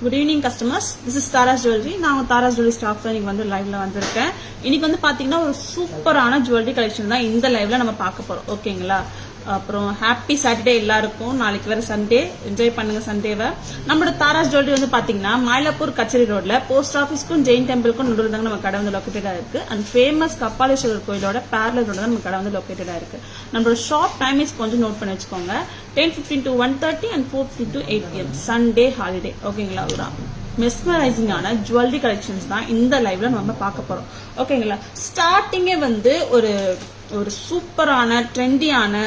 Good evening customers, this is Tara's jewellery. நான் Tara's jewellery staff இன்னைக்கு வந்து லைவ்ல வந்திருக்கேன். இன்னைக்கு வந்து பாத்தீங்கன்னா ஒரு சூப்பரான ஜுவல்லரி கலெக்ஷன் தான் இந்த லைவ்ல நம்ம பார்க்க போறோம். ஓகேங்களா? அப்புறம் ஹாப்பி சாட்டர்டே எல்லாருக்கும். நாளைக்கு வேற சண்டே, என்ஜாய் பண்ணுங்க சண்டேவை. நம்மளோட தாராஸ் ஜுவல்லரி வந்து பாத்தீங்கன்னா மயிலாப்பூர் கச்சேரி ரோட்ல போஸ்ட் ஆஃபீஸ்க்கும் ஜெயின் டெம்பிளுக்கும் நடுவில் தாங்க நம்ம கடை வந்து லொக்கேட்டடா இருக்கு. அண்ட் ஃபேமஸ் கபாலீஸ்வரர் கோயிலோட பேரலல் ரோட தான் நம்ம கடை வந்து லொக்கேட்டடா இருக்கு. நம்மளோட ஷாப் டைமிங்ஸ் கொஞ்சம் நோட் பண்ணி வச்சுக்கோங்க. 10:15 to 1:30 and 4:15 to 8 PM Sunday holiday. ஓகேங்களா? மெஸ்மரைசிங்கான ஜுவல்லரி கலெக்ஷன்ஸ் தான் இந்த லைவ்ல நம்ம பார்க்க போறோம். ஓகேங்களா? ஸ்டார்டிங்கே வந்து ஒரு சூப்பரான ட்ரெண்டியான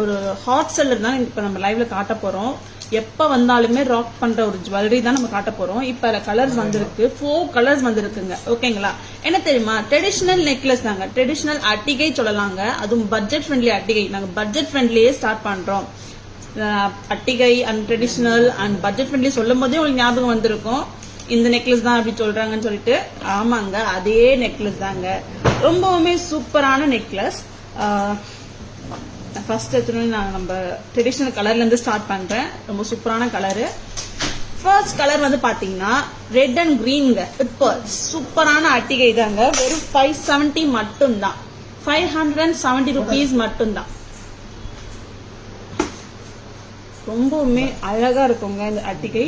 ஒரு ஹாட் செல்லர் தான் இப்ப நம்ம லைவ்ல காட்ட போறோம். எப்ப வந்தாலுமே ராக் பண்ற ஒரு ஜுவல்லரி தான் நம்ம காட்ட போறோம். இப்ப கலர்ஸ் வந்திருக்கு, 4 கலர்ஸ் வந்திருக்குங்க. ஓகேங்களா? என்ன தெரியுமா? ட்ரெடிஷனல் நெக்லஸ் தாங்க, ட்ரெடிஷனல் அட்டிகை சொல்லலாங்க. அதுவும் பட்ஜெட் ஃப்ரெண்ட்லி அட்டிகை. நாங்க பட்ஜெட் ஃப்ரெண்ட்லியே ஸ்டார்ட் பண்றோம். அட்டிகை and traditional and budget friendly சொல்லும் போதே உங்களுக்கு ஞாபகம் வந்திருக்கும், இந்த நெக்லஸ் தான் அப்படி சொல்றாங்கன்னு சொல்லிட்டு. ஆமாங்க, அதே நெக்லஸ் தாங்க. ரொம்பவுமே சூப்பரான நெக்லஸ். ஃபர்ஸ்ட் நான் நம்ம ட்ரெடிஷனல் கலர்ல இருந்து ஸ்டார்ட் பண்றேன். ரொம்ப சூப்பரான கலரு. ஃபர்ஸ்ட் கலர் வந்து பாத்தீங்கன்னா ரெட் அண்ட் கிரீன்ங்க வித் pearls. சூப்பரான அட்டிகை தாங்க. வெறும் 570 மட்டும் தான். 570 rupees மட்டும் தான். ரொம்பவுமே அழகா இருக்குங்க இந்த அட்டிகை.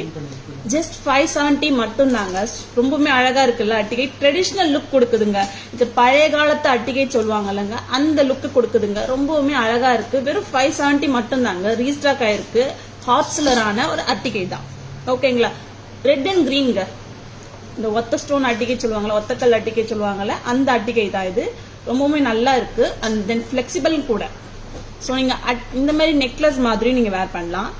ஜஸ்ட் 570 மட்டும் தாங்க. ரொம்பவுமே அழகா இருக்குல்ல அட்டிகை. Traditional look கொடுக்குதுங்க. இது பழைய காலத்து அட்டிகை சொல்லுவாங்கல்லங்க, அந்த லுக் கொடுக்குதுங்க. ரொம்பவுமே அழகா இருக்கு. வெறும் 570 மட்டும் தாங்க. ரீஸ்டாக் ஆயிருக்கு. ஹாட் செல்லரான ஒரு அட்டிகை தான். ஓகேங்களா? ரெட் அண்ட் கிரீன்ங்க. இந்த ஒத்த ஸ்டோன் அட்டிகை சொல்லுவாங்கல்ல, ஒத்தக்கல் அட்டிகை சொல்லுவாங்கல்ல, அந்த அட்டிகை தான் இது. ரொம்பவுமே நல்லா இருக்கு. அண்ட் தென் பிளெக்சிபிள் கூட. ஸோ நீங்க இந்த மாதிரி நெக்லஸ் மாதிரியும் நீங்க வேர் பண்ணலாம்,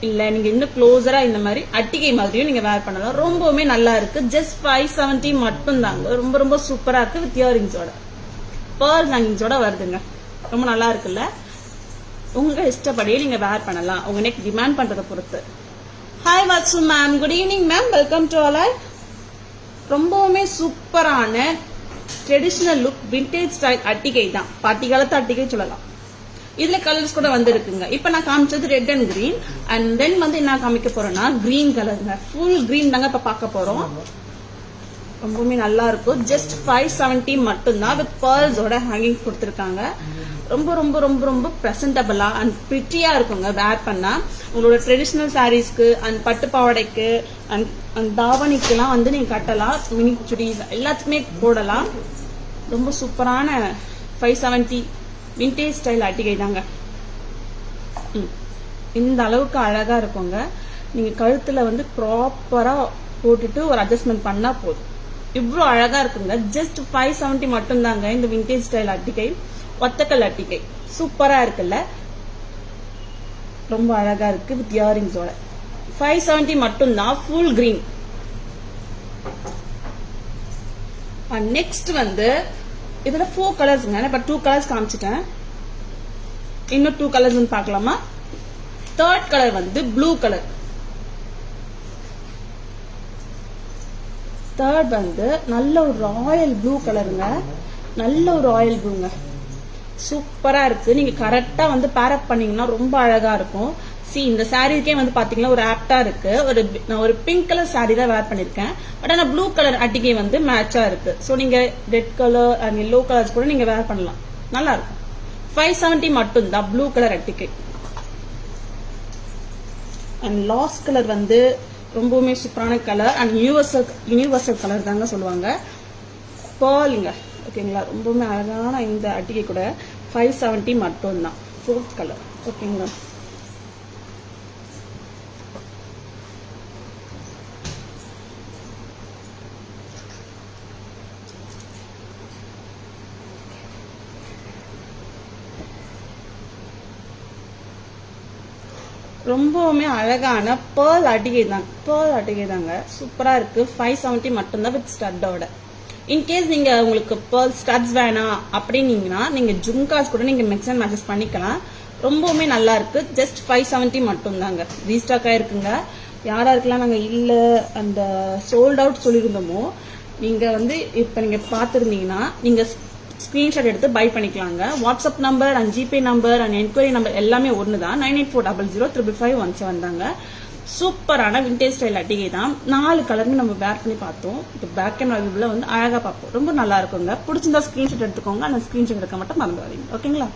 இல்ல நீங்க இன்னும் க்ளோஸரா இந்த மாதிரி அட்டிகை மாதிரியும் நீங்க வேர் பண்ணலாம். ரொம்பவுமே நல்லா இருக்கு. ஜஸ்ட் 570 மட்டும் தாங்க. ரொம்ப ரொம்ப சூப்பரா இருக்கு. வித் இயரிங்ஸோட, பேர்ல் ஹேங்கிங்ஸோட வருதுங்க. ரொம்ப நல்லா இருக்குல்ல? உங்க இஷ்டப்படியே நீங்க வேர் பண்ணலாம், உங்க நெக் டிமாண்ட் பண்றதை பொறுத்து. Hi watch ma'am, good evening ma'am, welcome to all. ரொம்பவுமே சூப்பரான ட்ரெடிஷனல் லுக் விண்டேஜ் ஸ்டைல் அட்டிகை தான். பாட்டி காலத்து அட்டிகை சொல்லலாம். இதுல கலர்ஸ் கூட வந்திருக்குங்க. இப்ப நான் காமிச்சது red and green. And then வந்து என்ன காமிக்க போறோம்னா கிரீன் கலருங்க. ஃபுல் கிரீன் தாங்க இப்ப பார்க்க போறோம். ரொம்பவுமே நல்லா இருக்கும். ஜஸ்ட் 570 மட்டும் தான். வித் pearlsோட ஹேங்கிங் கொடுத்திருக்காங்க. ரொம்ப ரொம்ப ரொம்ப ரொம்ப பிரசன்டபிளா அண்ட் பிரிட்டியா இருக்குங்க வேர் பண்ணா. உங்களோட ட்ரெடிஷனல் சாரீஸ்க்கு அண்ட் பட்டு பாவாடைக்கு அண்ட் தாவணிக்கு எல்லாம் வந்து நீங்க கட்டலாம். மினி சுடிஸ் எல்லாத்துக்குமே போடலாம். ரொம்ப சூப்பரான 570 விண்டேஜ் ஸ்டைல் அட்டிகை தாங்க. இந்த அளவுக்கு அழகா இருக்குங்க. நீங்க கழுத்துல வந்து ப்ராப்பரா போட்டுட்டு ஒரு அட்ஜஸ்ட்மெண்ட் பண்ணா போதும். இவ்வளவு அழகா இருக்குங்க. ஜஸ்ட் 570 மட்டும் தாங்க இந்த விண்டேஜ் ஸ்டைல் அட்டிகை. ஒத்தக்கல் அட்டிகை சூப்பரா இருக்குல்ல? ரொம்ப அழகா இருக்கு. வித் இயரிங்ஸோட 570 மட்டும் தான். Full green. நெக்ஸ்ட் வந்து இதுல 4 கலர்ஸ்ங்க. இப்ப 2 கலர்ஸ் காமிச்சிட்டேன். இன்னும் 2 கலர்ஸ் வந்து பார்க்கலாமா? தேர்ட் கலர் வந்து ப்ளூ கலர். தேர்ட் வந்து நல்ல ஒரு ராயல் ப்ளூ கலருங்க. நல்ல ஒரு ராயல் ப்ளூங்க. சூப்பரா இருக்கு. நீங்க கரெக்டா வந்து பேரப் பண்ணீங்கன்னா ரொம்ப அழகா இருக்கும். இந்த சாரீக்கே வந்து பாத்தீங்கன்னா ஒரு ஆப்டா இருக்கு. நான் ஒரு பிங்க் கலர் சாரி தான் வேர் பண்ணிருக்கேன். பட் ஆனா ப்ளூ கலர் அட்டிகை வந்து மேட்சா இருக்கு. சோ நீங்க red colour and yellow colours கூட நீங்க வேர் பண்ணலாம். நல்லா இருக்கும். 570 மட்டும் தான் ப்ளூ கலர் அட்டிகை. அண்ட் லாஸ்ட் கலர் வந்து ரொம்பவுமே சூப்பரான கலர் அண்ட் யூனிவர்சல் கலர் தாங்க சொல்லுவாங்க. பேர்லுங்க. ஓகேங்களா? ரொம்பவுமே அழகான இந்த அட்டிகை கூட 570 மட்டும் தான். 4th colour. ஓகேங்களா? ரொம்பவுமே அழகான பேர்ல் அட்டிகை தாங்க. சூப்பரா இருக்கு. 570 மட்டும் தான் வித் ஸ்டட்டோட. இன்கேஸ் நீங்க உங்களுக்கு பேர்ல் ஸ்டட்ஸ் வேணாம் அப்படின்னீங்கன்னா நீங்க ஜும்காஸ் கூட நீங்க மிக்ஸ் அண்ட் மேட்சஸ் பண்ணிக்கலாம். ரொம்பவுமே நல்லா இருக்கு. ஜஸ்ட் 570 மட்டும் தாங்க. ரீஸ்டாக் ஆயிருக்குங்க. யாராருக்கெல்லாம் நாங்க இல்ல அந்த சோல்ட் அவுட் சொல்லியிருந்தோமோ, நீங்க வந்து இப்ப நீங்க பாத்துருந்தீங்கன்னா நீங்க ஸ்கிரீன்ஷாட் எடுத்து பை பண்ணிக்கலாங்க. WhatsApp number and GPay number and enquiry number எல்லாமே ஒன்று தான். 9840055517 தாங்க. சூப்பரான விண்டேஜ் ஸ்டைல் அட்டிகை தான். 4 கலருமே நம்ம வேர் பண்ணி பார்த்தோம். இப்போ பேக் கேமரா வியூவில் வந்து அழகாக பார்ப்போம். ரொம்ப நல்லா இருக்குங்க. பிடிச்சிருந்தா ஸ்க்ரீன்ஷாட் எடுத்துக்கோங்க. அந்த ஸ்க்ரீன்ஷாட் எடுக்க மட்டும் மறந்துடாதீங்க. ஓகேங்களா?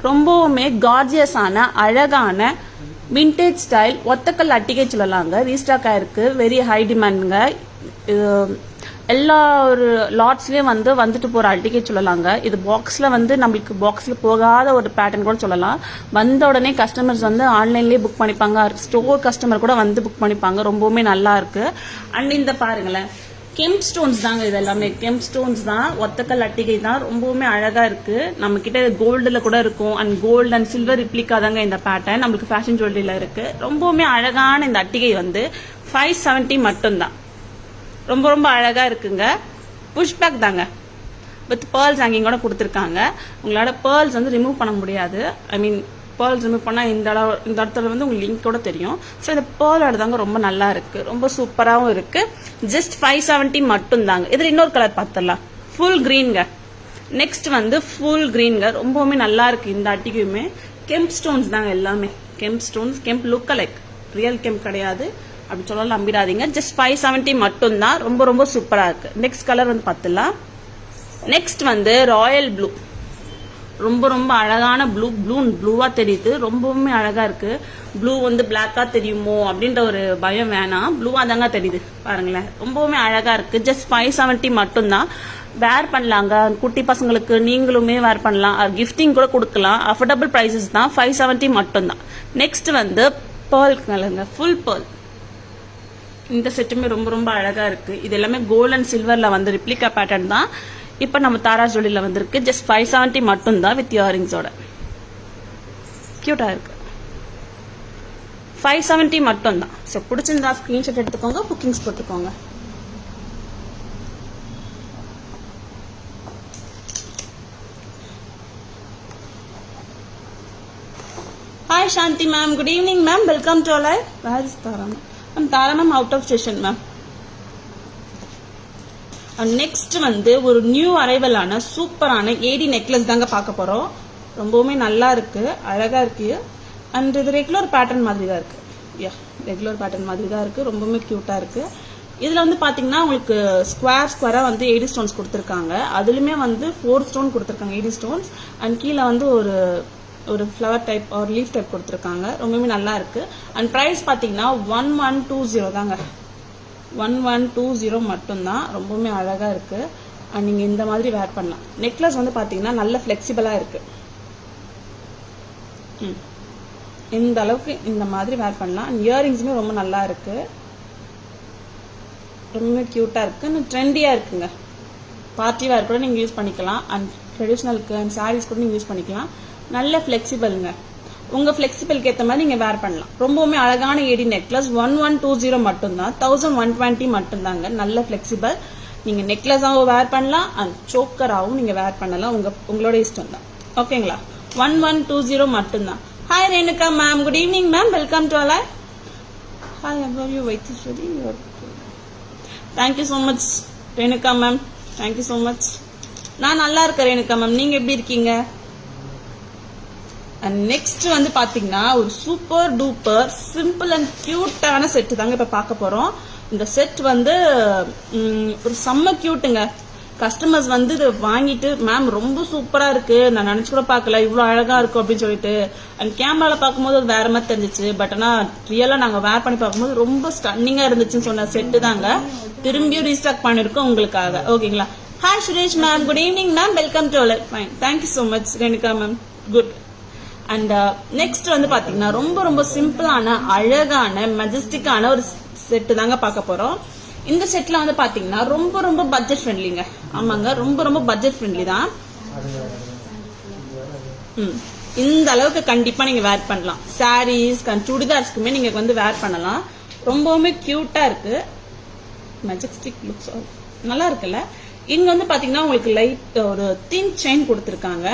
ரொம்பவுமே கார்ஜியஸான அழகான விண்டேஜ் ஸ்டைல் ஒத்தக்கல் அட்டிகை சொல்லலாங்க. ரீஸ்டாக் ஆயிருக்கு. வெரி ஹை டிமாண்டுங்க. எல்லா ஒரு லாட்ஸ்லயும் வந்துட்டு போற அட்டிகை சொல்லலாங்க. இது பாக்ஸ்ல நம்மளுக்கு பாக்ஸ்ல போகாத ஒரு பேட்டர்ன் கூட சொல்லலாம். வந்த உடனே கஸ்டமர்ஸ் ஆன்லைன்லயே புக் பண்ணிப்பாங்க. ஸ்டோர் கஸ்டமர் கூட புக் பண்ணிப்பாங்க. ரொம்பவுமே நல்லா இருக்கு. அண்ட் இந்த பாருங்களேன், கெம்ப் ஸ்டோன்ஸ் தாங்க. இது எல்லாமே கெம்ப் ஸ்டோன்ஸ் தான். ஒத்தக்கல் அட்டிகை தான். ரொம்பவுமே அழகா இருக்கு. நம்ம கிட்ட கோல்டுல கூட இருக்கும். And gold and silver replica தாங்க இந்த பேட்டர்ன். நம்மளுக்கு ஃபேஷன் ஜுவல்லரியில இருக்கு. ரொம்பவுமே அழகான இந்த அட்டிகை 570 மட்டும்தான். ரொம்ப ரொம்ப அழகா இருக்குங்க. புஷ் பேக் தாங்க. வித் பேர்ல்ஸ் ஹேங்கிங் கூட கொடுத்துருக்காங்க. உங்களோட பேர்ல்ஸ் ரிமூவ் பண்ண முடியாது. ஐ மீன் பேர்ல்ஸ் ரிமூவ் பண்ணால் இந்த இடத்துல உங்களுக்கு லிங்க் கூட தெரியும். ஸோ இந்த பேர்லோட தாங்க ரொம்ப நல்லா இருக்கு. ரொம்ப சூப்பராகவும் இருக்கு. ஜஸ்ட் 570 மட்டும் தாங்க. இதில் இன்னொரு கலர் பார்த்துடலாம். ஃபுல் கிரீன்ங்க. நெக்ஸ்ட் ஃபுல் கிரீன்ங்க. ரொம்பவுமே நல்லா இருக்கு. இந்த அட்டிக்குமே கெம்ப் ஸ்டோன்ஸ் தாங்க. எல்லாமே kemp stones. Kemp look like real kemp கிடையாது அப்படி சொல்லலாம், நம்பிடாதீங்க. ஜஸ்ட் 570 மட்டும் தான். ரொம்ப ரொம்ப சூப்பரா இருக்கு. நெக்ஸ்ட் கலர் பார்த்துலாம். Next Royal blue. ரொம்ப ரொம்ப அழகான ப்ளூவா தெரியுது. ரொம்பவுமே அழகா இருக்கு. ப்ளூ பிளாக்கா தெரியுமோ அப்படின்ற ஒரு பயம் வேணாம். ப்ளூவா தாங்க தெரியுது. பாருங்களேன், ரொம்பவுமே அழகா இருக்கு. ஜஸ்ட் 570 மட்டும் தான். வேர் பண்ணலாங்க. குட்டி பசங்களுக்கு நீங்களுமே வேர் பண்ணலாம். கிஃப்டிங் கூட கொடுக்கலாம். அஃபோர்டபுள் பிரைசஸ் தான். 570 மட்டும் தான். நெக்ஸ்ட் பேர்ல் கலருங்க. Full pearl. இந்த செட்டுமே ரொம்ப ரொம்ப அழகா இருக்கு. இது எல்லாமே கோல்ட் அண்ட் சில்வர்ல ரிப்ளிகா பேட்டர்ன் தான். இப்ப நம்ம தாரா ஜுவல்லரியில வந்திருக்கு. ஜஸ்ட் 570 மட்டும் தான். வித் இயரிங்ஸோட கியூட்டா இருக்கு. 570 மட்டும் தான். ஸோ பிடிச்சிருந்தா ஸ்கிரீன்ஷாட் எடுத்துக்கோங்க. புக்கிங்ஸ் போட்டுக்கோங்க. Hi Shanthi ma'am. Good evening ma'am. Welcome to live. Where is Tara ma'am? Tara ma'am out of station ma'am. Next ஒரு நியூ அரைவலான சூப்பரான ஏடி நெக்லஸ் தாங்க பார்க்க போறோம். ரொம்பவுமே நல்லா இருக்கு. அழகா இருக்கு. அண்ட் இது ரெகுலர் பேட்டர்ன் மாதிரி தான் இருக்கு. ரெகுலர் பேட்டர்ன் மாதிரி தான் இருக்கு. ரொம்பவுமே கியூட்டா இருக்கு. இதுல பாத்தீங்கன்னா உங்களுக்கு ஸ்கொயரா ஏடி ஸ்டோன்ஸ் கொடுத்துருக்காங்க. அதுலயுமே 4 ஸ்டோன் கொடுத்துருக்காங்க. ஏடி ஸ்டோன்ஸ். அண்ட் கீழே ஒரு ஃப்ளவர் டைப் ஒரு லீஃப் டைப் கொடுத்துருக்காங்க. ரொம்பவே நல்லா இருக்கு. அண்ட் பிரைஸ் பாத்தீங்கன்னா 1120 தாங்க. 1120 மட்டும்தான். ரொம்பவுமே அழகா இருக்கு. அண்ட் நீங்க இந்த மாதிரி வேர் பண்ணலாம். நெக்லஸ் பாத்தீங்கன்னா நல்ல பிளெக்சிபிளா இருக்கு. இந்த அளவுக்கு இந்த மாதிரி வேர் பண்ணலாம். அண்ட் இயரிங்ஸுமே ரொம்ப நல்லா இருக்கு. ரொம்பவே கியூட்டா இருக்கு. ட்ரெண்டியா இருக்குங்க. பார்ட்டி வேர் கூட நீங்க யூஸ் பண்ணிக்கலாம். அண்ட் ட்ரெடிஷ்னலுக்கு அண்ட் சாரீஸ் கூட நீங்க யூஸ் பண்ணிக்கலாம். நல்ல பிளெக்சிபிள்ங்க. உங்க பிளெக்சிபிளுக்கு ஏற்ற மாதிரி நீங்க வேர் பண்ணலாம். ரொம்பவுமே அழகான ஏடி நெக்லஸ். 1120 மட்டும்தான். 1120 மட்டும்தாங்க. நல்ல பிளெக்சிபிள். நீங்க நெக்லஸாவும் வேர் பண்ணலாம். அண்ட் சோக்கராவும் நீங்க வேர் பண்ணலாம். உங்களோட இஷ்டம் தான். ஓகேங்களா? 1120 மட்டும்தான். Hi Renuka ma'am. Good evening ma'am. Welcome to Ala. Hi you Vaitheeswari. Thank you so much Renuka ma'am. Thank you so much. நான் நல்லா இருக்கேன் ரேணுகா மேம். நீங்க எப்படி இருக்கீங்க? நெக்ஸ்ட் பாத்தீங்கன்னா ஒரு சூப்பர் டூப்பர் சிம்பிள் அண்ட் கியூட்டான செட் தாங்க இப்ப பார்க்க போறோம். இந்த செட் ஒரு செம்ம கியூட்டுங்க. கஸ்டமர்ஸ் இது வாங்கிட்டு மேம் ரொம்ப சூப்பரா இருக்கு, நான் நினைச்சு கூட பார்க்கல இவ்வளவு அழகா இருக்கும் அப்படின்னு சொல்லிட்டு. அண்ட் கேமரால பார்க்கும்போது அது வேற மாதிரி தெரிஞ்சிச்சு. பட் ஆனா ரியலா நாங்க வேர் பண்ணி பார்க்கும்போது ரொம்ப ஸ்டன்னிங்கா இருந்துச்சுன்னு சொன்ன செட்டு தாங்க திரும்பியும் ரீஸ்டாக் பண்ணிருக்கோம் உங்களுக்காக. ஓகேங்களா? Hi Suresh ma'am. Good evening ma'am. Welcome to live. Fine. Thank you so much Renuka ma'am. Good. And next பாத்தீங்கன்னா ரொம்ப ரொம்ப சிம்பிளான அழகான மெஜஸ்டிக்கான ஒரு செட்டு தாங்க பார்க்க போறோம். இந்த செட்ல பாத்தீங்கன்னா ரொம்ப ரொம்ப பட்ஜெட் ஃப்ரெண்ட்லிங்க. ஆமாங்க, ரொம்ப ரொம்ப பட்ஜெட் ஃப்ரெண்ட்லி தான். இந்த அளவுக்கு கண்டிப்பா நீங்க வேர் பண்ணலாம். சாரீஸ் சுடிதார்ஸ்க்குமே நீங்க வேர் பண்ணலாம். ரொம்பவுமே கியூட்டா இருக்கு. மெஜஸ்டிக் லுக்ஸ் நல்லா இருக்குல்ல. இங்க பாத்தீங்கன்னா உங்களுக்கு லைட் ஒரு தின் செயின் கொடுத்திருக்காங்க.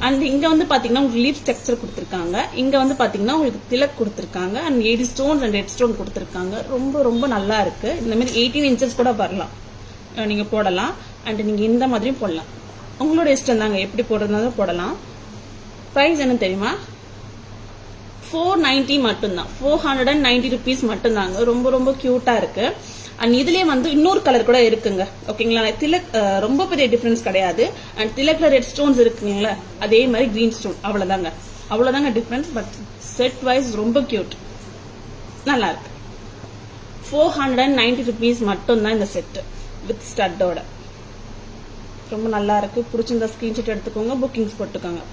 அண்ட் இங்க பாத்தீங்கன்னா உங்களுக்கு லீஃப் ஸ்ட்ரக்சர் கொடுத்திருக்காங்க. இங்க பாத்தீங்கன்னா உங்களுக்கு திலக் கொடுத்திருக்காங்க. And 80 stones and red stone கொடுத்திருக்காங்க. ரொம்ப ரொம்ப நல்லா இருக்கு. இந்த மாதிரி 18 இன்ச்சஸ் கூட வரலாம், நீங்க போடலாம். அண்ட் நீங்க இந்த மாதிரியும் போடலாம். உங்களோட இஷ்டம் தாங்க, எப்படி போடுறதுனாலும் போடலாம். பிரைஸ் என்ன தெரியுமா? 490 மட்டும்தான், 490 rupees மட்டும்தாங்க. ரொம்ப ரொம்ப கியூட்டா இருக்கு. அண்ட் இதுலயே வந்து இன்னொரு கலர் கூட இருக்குங்க. ஓகேங்களா, திலக் ரொம்ப பெரிய டிஃபரன்ஸ் கிடையாது. அண்ட் திலக்ல ரெட் ஸ்டோன்ஸ் இருக்குங்களா, அதே மாதிரி கிரீன் ஸ்டோன், அவ்வளவுதாங்க டிஃபரன்ஸ். பட் செட் வைஸ் ரொம்ப கியூட், நல்லா இருக்கு. 490 rupees மட்டும்தான் இந்த செட் வித் ஸ்டட்டோட. ரொம்ப நல்லா இருக்கு. பிடிச்சிருந்தா ஸ்கிரீன்ஷாட் எடுத்துக்கோங்க, புக்கிங்ஸ் போட்டுக்கோங்க.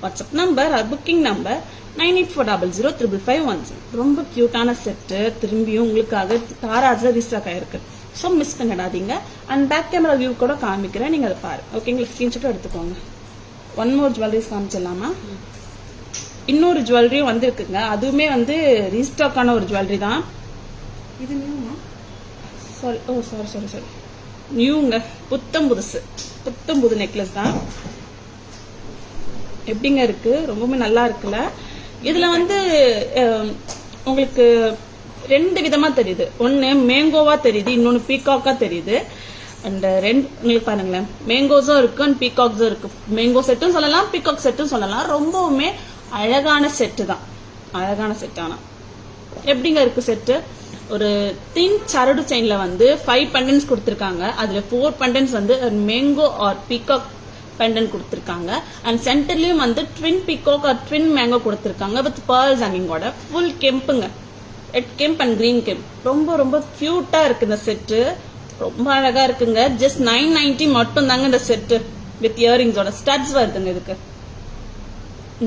WhatsApp number booking number 9840055517. ரொம்ப கியூட்டான செட்டு, திரும்பியும் உங்களுக்காக தாராஜ்ல ரீஸ்டாக் ஆயிருக்கு. ஸோ மிஸ் பண்ணிடாதீங்க. அண்ட் பேக் கேமரா வியூ கூட காமிக்கிறேன், நீங்க அதை பாரு. ஓகேங்களா, ஸ்கிரீன்ஷாட் எடுத்துக்கோங்க. ஒன் மோர் ஜுவல்லரிஸ் காமிச்சிடலாமா? இன்னொரு ஜுவல்லரியும் வந்து இருக்குங்க. அதுவுமே வந்து ரீஸ்டாக்கான ஒரு ஜுவல்லரி தான். இது நியூமா? சாரி நியூங்க, புத்தம் புது நெக்லஸ் தான். எப்படிங்க இருக்கு? ரொம்பவே நல்லா இருக்குல்ல. இதுல வந்து உங்களுக்கு ரெண்டு விதமா தெரியுது. ஒன்னு மேங்கோவா தெரியுது, இன்னொன்னு பீகாக்கா தெரியுது. அண்ட் ரெண்டு உங்களுக்கு பாருங்களேன், மேங்கோஸும் இருக்கு அண்ட் பீகாக்ஸும் இருக்கு. மேங்கோ செட்டும் சொல்லலாம், பீகாக் செட்டும் சொல்லலாம். ரொம்பவுமே அழகான செட்டு தான், அழகான செட். ஆனா எப்படிங்க இருக்கு செட்டு? ஒரு தின் சரடு செயின்ல வந்து 5 pendants கொடுத்திருக்காங்க. அதுல 4 pendants வந்து மேங்கோ ஆர் பீகாக் பெண்டன்ட் கொடுத்திருக்காங்க. அண்ட் சென்டர்லயும் வந்து twin peacock or twin mango கொடுத்திருக்காங்க வித் pearls ஹேங்கிங்கோட. ஃபுல் கெம்புங்க, red kemp and green kemp. ரொம்ப ரொம்ப கியூட்டா இருக்கு இந்த செட்டு, ரொம்ப அழகா இருக்குங்க. ஜஸ்ட் 990 மட்டும் தாங்க இந்த செட்டு வித் இயரிங்ஸோட. ஸ்டட்ஸ் வருதுங்க இதுக்கு.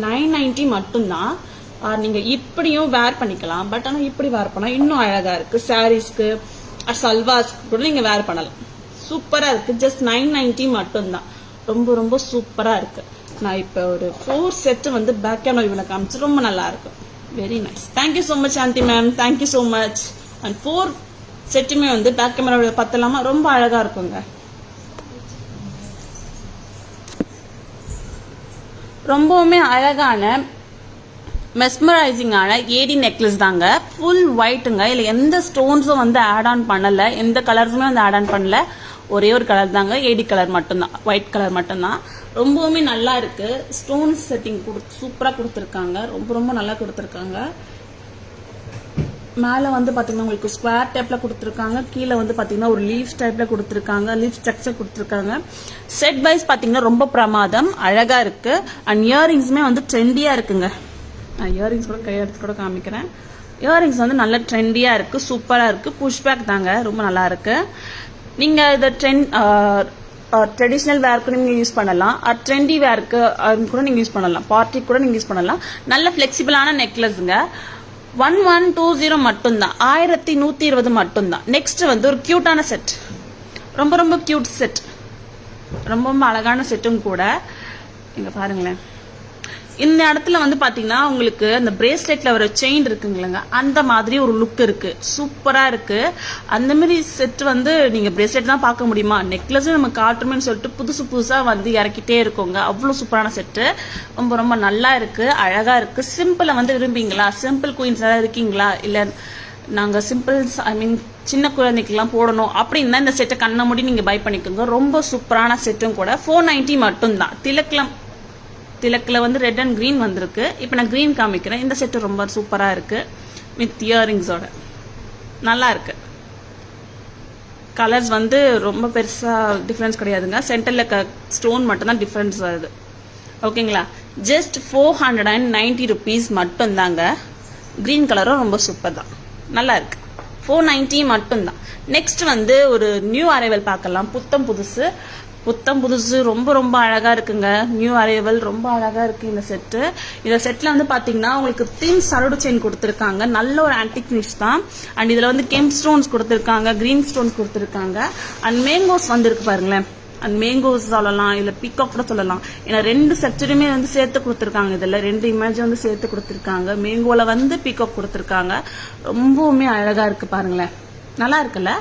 990 மட்டும்தான். நீங்க இப்படியும் வேர் பண்ணிக்கலாம். பட் ஆனா இப்படி வேர் பண்ணா இன்னும் அழகா இருக்கு. சாரீஸ்க்கு சல்வாஸ்க்கு கூட நீங்க வேர் பண்ணலாம். சூப்பரா இருக்கு. ஜஸ்ட் 990 மட்டும்தான். ரொம்ப ரொம்ப சூப்பரா இருக்கு. நான் இப்ப ஒரு 4 செட் வந்து பேக் கேமரா வியூல காமிச்சு, ரொம்ப நல்லா இருக்கு. Very nice. Thank you so much Shanthi ma'am, thank you so much. And 4 செட்டுமே வந்து பேக் கேமரா பத்தலாமா, ரொம்ப அழகா இருக்குங்க. ரொம்பவுமே அழகான மெஸ்மரைசிங்கான ஏடி நெக்லஸ் தாங்க. ஃபுல் ஒயிட்டுங்க. இல்ல எந்த ஸ்டோன்ஸும் வந்து ஆட் ஆன் பண்ணல, எந்த கலர்ஸுமே வந்து ஆட் ஆன் பண்ணல. ஒரே ஒரு கலர் தாங்க, ஏடி கலர் மட்டும்தான், ஒயிட் கலர் மட்டும்தான். ரொம்பவுமே நல்லா இருக்கு. ஸ்டோன் செட்டிங் சூப்பரா கொடுத்துருக்காங்க, ரொம்ப ரொம்ப நல்லா கொடுத்துருக்காங்க. மேல வந்து பாத்தீங்கன்னா உங்களுக்கு ஸ்கொயர் டைப்ல கொடுத்துருக்காங்க, கீழே வந்து பாத்தீங்கன்னா ஒரு லீஃப் டைப்ல கொடுத்துருக்காங்க, லீஃப் ஸ்ட்ரக்சர் கொடுத்துருக்காங்க. செட் வைஸ் பாத்தீங்கன்னா ரொம்ப பிரமாதம், அழகா இருக்கு. அண்ட் இயரிங்ஸுமே வந்து ட்ரெண்டியா இருக்குங்க. இயரிங்ஸ் கூட கையெடுத்து கூட காமிக்கிறேன். இயரிங்ஸ் வந்து நல்ல ட்ரெண்டியா இருக்கு, சூப்பரா இருக்கு. புஷ்பேக் தாங்க, ரொம்ப நல்லா இருக்கு. நீங்க இதை ட்ரெடிஷ்னல் வேர்க்கு நீங்க யூஸ் பண்ணலாம், ட்ரெண்டி வேர்க்கு கூட நீங்க யூஸ் பண்ணலாம், பார்ட்டி கூட நீங்க யூஸ் பண்ணலாம். நல்ல பிளெக்சிபிளான நெக்லஸ்ங்க. 1120 மட்டும்தான், 1120 மட்டும்தான். நெக்ஸ்ட் வந்து ஒரு கியூட்டான செட், ரொம்ப ரொம்ப கியூட் செட், ரொம்ப ரொம்ப அழகான செட்டும் கூட. இங்க பாருங்களேன், இந்த இடத்துல வந்து பாத்தீங்கன்னா உங்களுக்கு அந்த பிரேஸ்லெட்ல வர செயின் இருக்குங்களங்க, அந்த மாதிரி ஒரு லுக் இருக்கு, சூப்பரா இருக்கு. அந்த மாதிரி செட் வந்து நீங்க பிரேஸ்லெட் தான் பார்க்க முடியுமா, நெக்லஸும் நம்ம காட்டுமேன்னு சொல்லிட்டு புதுசு புதுசா வந்து இறக்கிட்டே இருக்கோங்க. அவ்வளவு சூப்பரான செட்டு, ரொம்ப ரொம்ப நல்லா இருக்கு, அழகா இருக்கு. சிம்பிளை வந்து விரும்புவீங்களா, சிம்பிள் குயின்ஸ் ஏதாவது இருக்கீங்களா, இல்ல நாங்க சிம்பிள்ஸ் சின்ன குழந்தைக்கெல்லாம் போடணும் அப்படின்னா இந்த செட்டை கண்ண மூடி நீங்க பை பண்ணிக்கோங்க. ரொம்ப சூப்பரான செட்டும் கூட. 490 மட்டும்தான். திலக்ல வந்து ரெட் அண்ட் கிரீன் வந்திருக்கு. இப்போ நான் கிரீன் காமிக்கிறேன். இந்த செட்டு ரொம்ப சூப்பரா இருக்கு வித் இயரிங்ஸோட, நல்லா இருக்கு. கலர்ஸ் வந்து ரொம்ப பெருசா டிஃபரன்ஸ் கிடையாதுங்க, சென்டர்ல ஸ்டோன் மட்டும் தான் டிஃபரன்ஸ் வருது. ஓகேங்களா, ஜஸ்ட் 490 rupees மட்டும் தாங்க. கிரீன் கலரும் ரொம்ப சூப்பர் தான், நல்லா இருக்கு. 490 மட்டும்தான். நெக்ஸ்ட் வந்து ஒரு நியூ அரைவல் பார்க்கலாம். புத்தம் புதுசு ரொம்ப ரொம்ப அழகா இருக்குங்க. நியூ அரைவல் ரொம்ப அழகா இருக்கு இந்த செட்டு. இந்த செட்ல வந்து பாத்தீங்கன்னா உங்களுக்கு தின் சரடு செயின் கொடுத்துருக்காங்க, நல்ல ஒரு ஆன்டிக் ஃபினிஷ் தான். அண்ட் இதுல வந்து கெம்ப் ஸ்டோன்ஸ் கொடுத்துருக்காங்க, கிரீன் ஸ்டோன்ஸ் கொடுத்துருக்காங்க. அண்ட் மேங்கோஸ் வந்து இருக்கு பாருங்களேன், அண்ட் மேங்கோஸ் சொல்லலாம், இல்ல பீகாக் கூட சொல்லலாம். ஏன்னா 2 செக்டருமே வந்து சேர்த்து கொடுத்துருக்காங்க. இதுல 2 இமேஜ் வந்து சேர்த்து கொடுத்துருக்காங்க. மேங்கோல வந்து பீகாக் கொடுத்துருக்காங்க. ரொம்பவுமே அழகா இருக்கு பாருங்களேன், நல்லா இருக்குல்ல.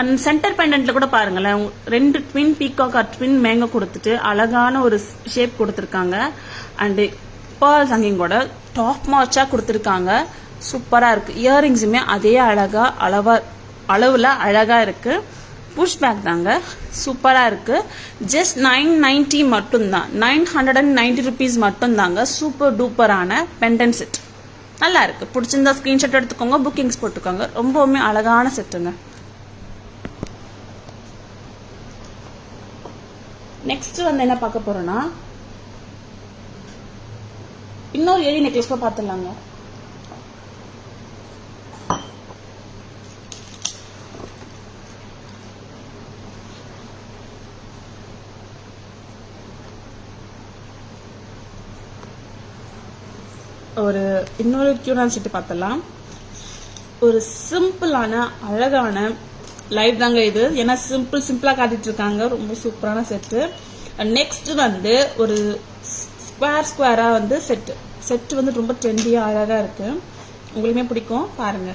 அண்ட் சென்டர் பெண்டன்ட்ல கூட பாருங்களேன், 2 ட்வின் பீகாக் ட்வின் மேங்கோ கொடுத்துட்டு அழகான ஒரு ஷேப் கொடுத்துருக்காங்க. அண்ட் pearls ஹேங்கிங்கோட டாப் மார்ச்சா கொடுத்துருக்காங்க, சூப்பரா இருக்கு. இயரிங்ஸுமே அதே அழகா அளவுல அழகா இருக்கு. புஷ் பேக் தாங்க, சூப்பரா இருக்கு. ஜஸ்ட் 990 மட்டும்தான், 990 rupees மட்டும் தாங்க. சூப்பர் டூப்பரான பெண்டன் செட். நல்லா இருக்கு. பிடிச்சிருந்தா ஸ்கிரீன்ஷாட் எடுத்துக்கோங்க, புக்கிங்ஸ் போட்டுக்கோங்க. ரொம்பவுமே அழகான செட்டுங்க. நெக்ஸ்ட் வந்து என்ன பார்க்க போறோம்னா இன்னொரு ஏடி நெக்லஸ் பார்த்துடலாங்க. இன்னொரு கியூனான செட்டு பார்த்தலாம். ஒரு சிம்பிளான அழகான லைவ் தாங்க இது. ஏன்னா சிம்பிளா காட்டிட்டு இருக்காங்க. ரொம்ப சூப்பரான செட்டு. நெக்ஸ்ட் வந்து ஒரு ஸ்கொயரா வந்து செட்டு வந்து ரொம்ப ட்ரெண்டியா அழகா இருக்கு. உங்களுக்குமே பிடிக்கும் பாருங்க.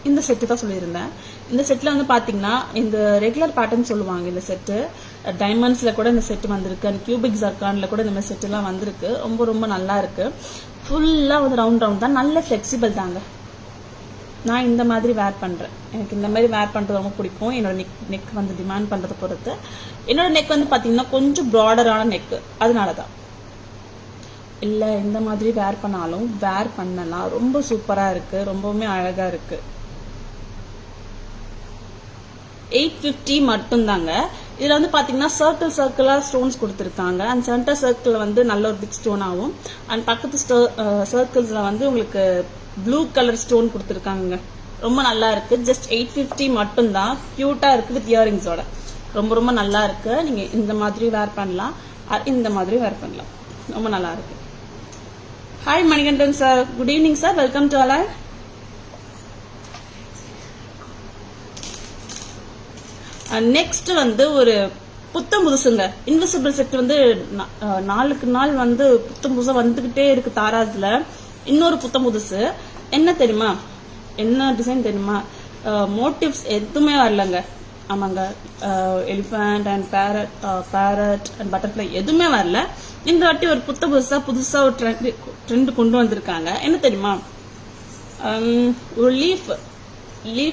இந்த செட்டு தான் சொல்லியிருந்தேன். இந்த செட்ல வந்து பாத்தீங்கன்னா இந்த ரெகுலர் பேட்டர்ன் சொல்லுவாங்க. இந்த செட்டு டைமண்ட்ஸ்ல கூட இந்த செட் வந்திருக்கு. அண்ட் கியூபிக் ஜர்கான்ல கூட இந்த மாதிரி செட் எல்லாம் வந்திருக்கு. ரொம்ப ரொம்ப நல்லா இருக்கு. ஃபுல்லா வந்து ரவுண்ட் தான். நல்ல ஃபிளெக்சிபிள் தாங்க. நான் இந்த மாதிரி வேர் பண்றேன். எனக்கு இந்த மாதிரி வேர் பண்றது ரொம்ப பிடிக்கும். என்னோட நெக் வந்து டிமாண்ட் பண்றதை பொறுத்து. என்னோட நெக் வந்து பாத்தீங்கன்னா கொஞ்சம் ப்ராடரான நெக், அதனாலதான். இல்ல இந்த மாதிரி வேர் பண்ணாலும் வேர் பண்ணலாம். ரொம்ப சூப்பரா இருக்கு. ரொம்பவுமே அழகா இருக்கு. 850 மட்டும் தாங்க. இதுல வந்து பாத்தீங்கன்னா சர்க்கிளா ஸ்டோன்ஸ் கொடுத்திருக்காங்க. அண்ட் சென்டர் சர்க்கிள் வந்து நல்ல ஒரு பிக் ஸ்டோன் ஆகும். அண்ட் பக்கத்து சர்க்கிள்ஸ்ல வந்து உங்களுக்கு ப்ளூ கலர் ஸ்டோன் கொடுத்திருக்காங்க. ரொம்ப நல்லா இருக்கு. ஜஸ்ட் 850 மட்டும் தான். கியூட்டா இருக்கு வித் இயரிங்ஸோட. ரொம்ப ரொம்ப நல்லா இருக்கு. நீங்க இந்த மாதிரி வேர் பண்ணலாம், இந்த மாதிரி வேர் பண்ணலாம். ரொம்ப நல்லா இருக்கு. Hi Manikandan sir, good evening sir, welcome to alloy. Next வந்து ஒரு புத்தம் புதுசுங்க இன்விசிபிள் செட் வந்து நாளுக்கு நாள் வந்து புத்தம் புதுசா வந்துகிட்டே இருக்கு தாராஸ்ல. இன்னொரு புத்தம் புதுசு என்ன தெரியுமா, என்ன டிசைன் தெரியுமா, மோட்டிவ்ஸ் எதுவுமே வரலங்க. ஆமாங்க, elephant and parrot and butterfly எதுவுமே வரல. இந்த வாட்டி ஒரு புதுசா ஒரு ட்ரெண்ட் கொண்டு வந்திருக்காங்க. என்ன தெரியுமா, ஒரு லீஃப்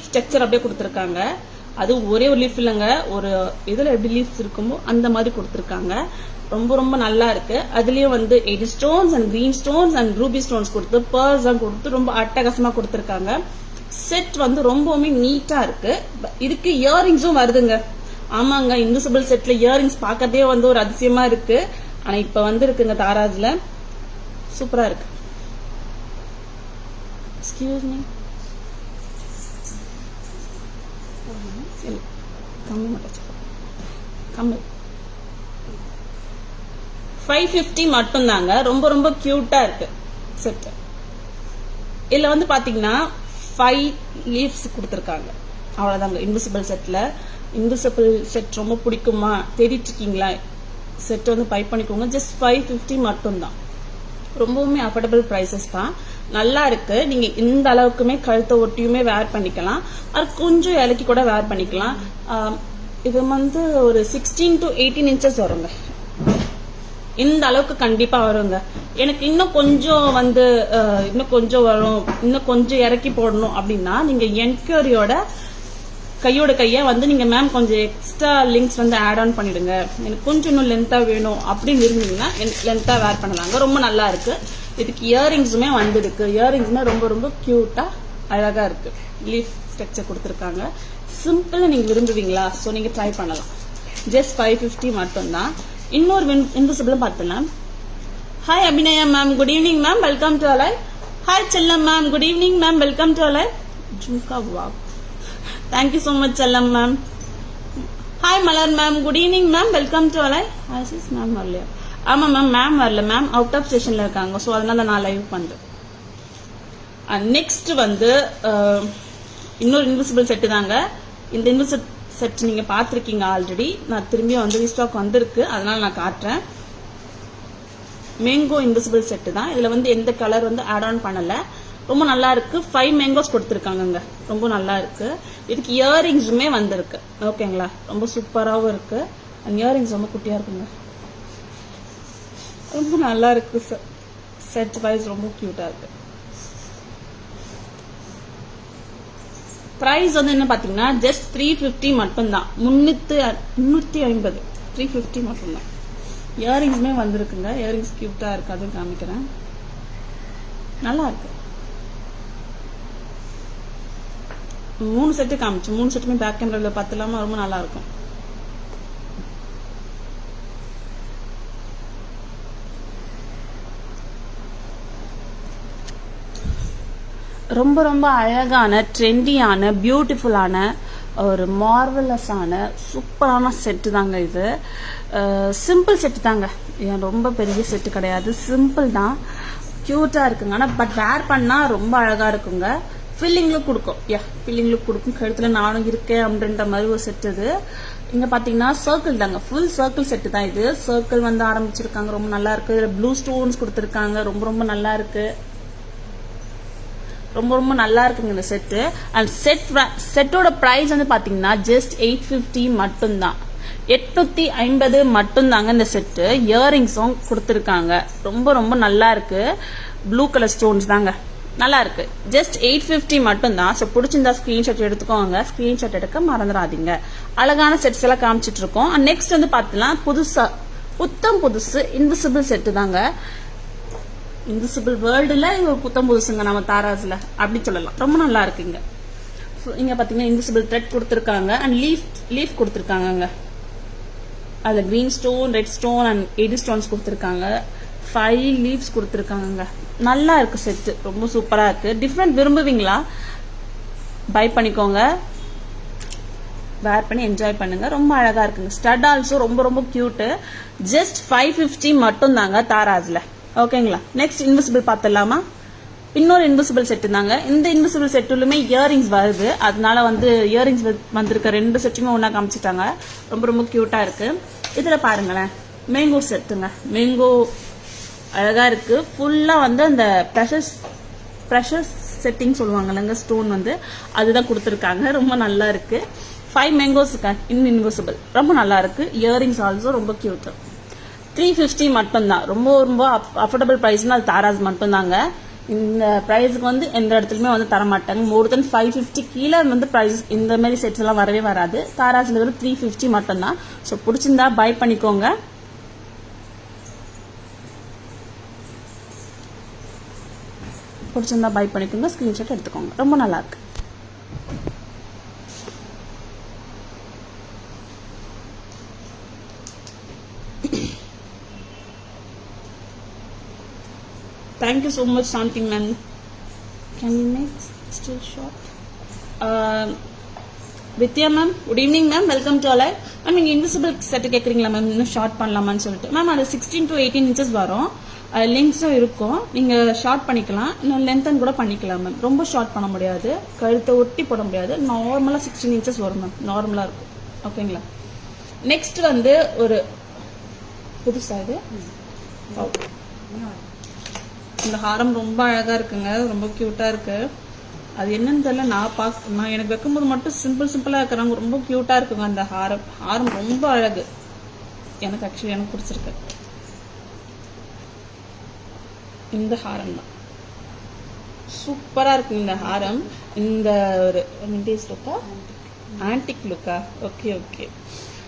ஸ்ட்ரக்சர் அப்படியே கொடுத்துருக்காங்க. அது ஒரே ஒரு லீஃப் இல்லைங்க, ஒரு இதுல எப்படி லீஃப்ஸ் இருக்குமோ அந்த மாதிரி கொடுத்துருக்காங்க. ரொம்ப ரொம்ப நல்லா இருக்கு. அதுலயும் வந்து 8 stones and green stones and Ruby stones கொடுத்து பேர்ஸ் கொடுத்து ரொம்ப அட்டகாசமா கொடுத்துருக்காங்க. செட் வந்து ரொம்பவுமே நீட்டா இருக்கு. இதுக்கு இயரிங்ஸும் வருதுங்க. ஆமாங்க, இன்விசிபிள் செட்ல இயரிங்ஸ் பாக்கறதே வந்து ஒரு அதிசயமா இருக்கு. ஆனா இப்ப வந்து இருக்குங்க தாராஸ்ல. சூப்பரா இருக்கு. எக்ஸ்கியூஸ் மீ, கம்மி 550 மட்டும் தாங்க. ரொம்ப ரொம்ப கியூட்டா இருக்கு செட். இதுல வந்து பாத்தீங்கன்னா 5 லீவ்ஸ் கொடுத்துருக்காங்க. அவ்வளவுதாங்க இன்விசிபிள் செட்ல. இன்விசிபிள் செட் ரொம்ப பிடிக்குமா தேடிட்டு இருக்கீங்களா, செட் வந்து பை பண்ணிக்கோங்க. ஜஸ்ட் 550 மட்டும் தான். ரொம்பவுமே அஃபோர்டபுள் பிரைசஸ் தான். நல்லா இருக்கு. நீங்க இந்த அளவுக்குமே கழுத்தை ஒட்டியுமே வேர் பண்ணிக்கலாம். அது கொஞ்சம் இலக்கி கூட வேர் பண்ணிக்கலாம். இது வந்து ஒரு 16 to 18 இன்ச்சஸ் வருங்க. இந்த அளவுக்கு கண்டிப்பா வருங்க. எனக்கு இன்னும் கொஞ்சம் வந்து இன்னும் கொஞ்சம் வரும், இன்னும் கொஞ்சம் இறக்கி போடணும் அப்படின்னா நீங்க என்கொயரியோட கையா வந்து நீங்க மேம் கொஞ்சம் எக்ஸ்ட்ரா லிங்க்ஸ் வந்து ஆட் ஆன் பண்ணிடுங்க, எனக்கு கொஞ்சம் இன்னும் லென்த்தா வேணும் அப்படின்னு இருந்தீங்கன்னா லென்த்தா வேர் பண்ணலாங்க. ரொம்ப நல்லா இருக்கு. இதுக்கு இயரிங்ஸுமே வந்துருக்கு. இயரிங்ஸுமே ரொம்ப ரொம்ப கியூட்டா அழகா இருக்கு. லீஃப் ஸ்ட்ரக்சர் கொடுத்துருக்காங்க. சிம்பிளா நீங்க விரும்புவீங்களா, ஸோ நீங்க ட்ரை பண்ணலாம். ஜஸ்ட் 550 மட்டும் தான். இன்னொரு இன்விசிபிளும் பார்த்துலாம். Hi Abhinaya ma'am, good evening ma'am, welcome to Alai. Hi Chellam ma'am, good evening ma'am, welcome to Alai. Jhumka wow, thank you so much Chellam ma'am. Hi Malar ma'am, good evening ma'am, welcome to Alai. Asis ma'am வரலையா? ஆமா மேம் வரல. மேம் அவுட் ஆஃப் ஸ்டேஷன்ல இருக்காங்க, so அதனால நான் live பண்றேன். Next வந்து இன்னொரு இன்விசிபிள் செட்டு தாங்க. இந்த இன்விசிபிள் செட் நீங்க பாத்திருக்கீங்க ஆல்ரெடி. நான் திரும்பி வந்து ரீஸ்டாக் வந்திருக்கு, அதனால நான் காட்டுறேன். மேங்கோ இன்விசிபிள் செட்டு தான். இதுல வந்து எந்த கலர் வந்து ஆட் ஆன் பண்ணல. ரொம்ப நல்லா இருக்கு. 5 மேங்கோஸ் கொடுத்துருக்காங்க. ரொம்ப நல்லா இருக்கு. இதுக்கு இயரிங்ஸுமே வந்திருக்கு. ஓகேங்களா, ரொம்ப சூப்பராகவும் இருக்கு. இயரிங்ஸ் ரொம்ப குட்டியா இருக்குங்க. ரொம்ப நல்லா இருக்கு. செட் வைஸ் ரொம்ப கியூட்டா இருக்கு. பிரைஸ் வந்து என்ன பாத்தீங்கன்னா ஜஸ்ட் 350 மட்டும் தான். 350 350 மட்டும் தான். இயரிங்ஸுமே வந்திருக்குங்க. இயரிங்ஸ் கியூட்டா இருக்கு, அதுவும் காமிக்கிறேன். நல்லா இருக்கு. 3 செட்டு காமிச்சு, 3 செட்டுமே பேக் கேமராவில் பார்த்துலாமா, ரொம்ப நல்லா இருக்கும். ரொம்ப ரொம்ப அழகான ட்ரெண்டியான பியூட்டிஃபுல்லான ஒரு மார்வலஸான சூப்பரான செட்டு தாங்க இது. சிம்பிள் செட்டு தாங்க, ரொம்ப பெரிய செட்டு கிடையாது, சிம்பிள் தான், க்யூட்டாக இருக்குங்க. ஆனால் பட் வேர் பண்ணால் ரொம்ப அழகாக இருக்குங்க. ஃபில்லிங் லுக் கொடுக்கும், ஃபில்லிங் லுக் கொடுக்கும். கழுத்தில் நானும் இருக்கேன் அப்படின்ற மாதிரி ஒரு செட் இது. இங்கே பார்த்தீங்கன்னா சர்க்கிள் தாங்க, ஃபுல் சர்க்கிள் செட்டு தான் இது. சர்க்கிள் வந்து ஆரம்பிச்சிருக்காங்க, ரொம்ப நல்லா இருக்கு. இதில் ப்ளூ ஸ்டோன்ஸ் கொடுத்துருக்காங்க, ரொம்ப ரொம்ப நல்லா இருக்கு. ரொம்ப ரொம்ப நல்லா இருக்குங்க இந்த செட்டு. அண்ட் செட்டோட ப்ரைஸ் வந்து பார்த்தீங்கன்னா ஜஸ்ட் 850 மட்டும்தான், 850 மட்டும்தாங்க இந்த செட்டு. இயரிங்ஸும் கொடுத்துருக்காங்க, ரொம்ப ரொம்ப நல்லா இருக்கு. ப்ளூ கலர் ஸ்டோன்ஸ் தாங்க, நல்லா இருக்கு. ஜஸ்ட் 850 மட்டும்தான். ஸோ பிடிச்சிருந்தா ஸ்கிரீன்ஷாட் எடுத்துக்கோங்க, ஸ்கிரீன்ஷாட் எடுக்க மறந்துடாதீங்க. அழகான செட்ஸ் எல்லாம் காமிச்சிட்டு இருக்கோம். அண்ட் நெக்ஸ்ட் வந்து பார்த்தீங்கன்னா புத்தம் புதுசு இன்விசிபிள் செட்டு தாங்க. இன்விசிபிள் வேர்ல்டுல ஒரு புத்தம் புதுசுங்க நம்ம தாராஸ்ல அப்படி சொல்லலாம். ரொம்ப நல்லா இருக்குங்க. இங்க பாத்தீங்கன்னா இன்விசிபிள் த்ரெட் கொடுத்துருக்காங்க அண்ட் லீஃப் கொடுத்துருக்காங்க. அதுல green stone, red stone and 8 stones கொடுத்துருக்காங்க. 5 லீவ்ஸ் கொடுத்துருக்காங்க. நல்லா இருக்கு செட்டு, ரொம்ப சூப்பரா இருக்கு. டிஃப்ரெண்ட் விரும்புவீங்களா? பை பண்ணிக்கோங்க, வேர் பண்ணி என்ஜாய் பண்ணுங்க. ரொம்ப அழகா இருக்குங்க. ஸ்டட் ஆல்சோ ரொம்ப ரொம்ப கியூட். ஜஸ்ட் 550 மட்டும் தாங்க தாராஸ்ல. ஓகேங்களா? நெக்ஸ்ட் இன்விசிபிள் பார்த்துடலாமா? இன்னொரு இன்விசிபிள் செட்டு தாங்க. இந்த இன்விசிபிள் செட்டுலுமே இயரிங்ஸ் வருது, அதனால வந்து இயரிங்ஸ் வந்திருக்க 2 செட்டுமே ஒன்னா காமிச்சிட்டாங்க. ரொம்ப ரொம்ப கியூட்டா இருக்கு. இதுல பாருங்களேன், மேங்கோ செட்டுங்க. மேங்கோ அழகா இருக்கு. ஃபுல்லா வந்து அந்த ப்ரெஷர் செட்டிங் சொல்லுவாங்கல்லங்க, ஸ்டோன் வந்து அதுதான் கொடுத்துருக்காங்க. ரொம்ப நல்லா இருக்கு. 5 மேங்கோஸ் இன்விசிபிள், ரொம்ப நல்லா இருக்கு. இயரிங்ஸ் ஆல்சோ ரொம்ப கியூட். 350 மட்டும்தான். ரொம்ப ரொம்ப அஃபோர்டபுள் ப்ரைஸ்னா அது தாராஸ் மட்டும்தாங்க. இந்த ப்ரைஸுக்கு வந்து எந்த இடத்துலையுமே வந்து தர மாட்டாங்க. மோர் தென் 550 கீழே வந்து ப்ரைஸ் இந்த மாதிரி செட்ஸ் எல்லாம் வரவே வராது. தாராஸ்ல வெறும் 350 மட்டும்தான். ஸோ பிடிச்சிருந்தா பை பண்ணிக்கோங்க. பிடிச்சிருந்தா பை பண்ணிக்கோங்க, ஸ்கிரீன்ஷாட் எடுத்துக்கோங்க. ரொம்ப நல்லா இருக்கு. Thank you so much, Shanti ma'am. Can you make still short? Vidya ma'am, good evening ma'am. Welcome to all. Ma'am, நீங்க இன்விசிபிள் செட் கேக்குறீங்களா மேம்? இன்னும் ஷார்ட் பண்ணலாமான்னு சொல்லிட்டு மேம், அது 16 to 18 inches வரும். லெங்க்ஸும் இருக்கும். நீங்க ஷார்ட் பண்ணிக்கலாம், இன்னும் லென்த்தன் கூட பண்ணிக்கலாம் மேம். ரொம்ப ஷார்ட் பண்ண முடியாது, கழுத்தை ஒட்டி போட முடியாது. நார்மலா 16 inches வரும் மேம், நார்மலா இருக்கும். ஓகேங்களா? நெக்ஸ்ட் வந்து ஒரு புதுசா இது இந்த ஹாரம் ரொம்ப அழகா இருக்குங்க, ரொம்ப கியூட்டா இருக்கு. அது என்னன்னு தெரியல, நான் எனக்கு வைக்கும்போது மட்டும் சிம்பிளா இருக்கிறாங்க, ரொம்ப கியூட்டா இருக்குங்க அந்த ஹாரம் ரொம்ப அழகு. எனக்கு பிடிச்சிருக்கு. இந்த ஹாரம் தான் சூப்பரா இருக்கு. இந்த ஹாரம் இந்த ஒரு ஆன்டிக் லுக்கா? ஓகே ஓகே,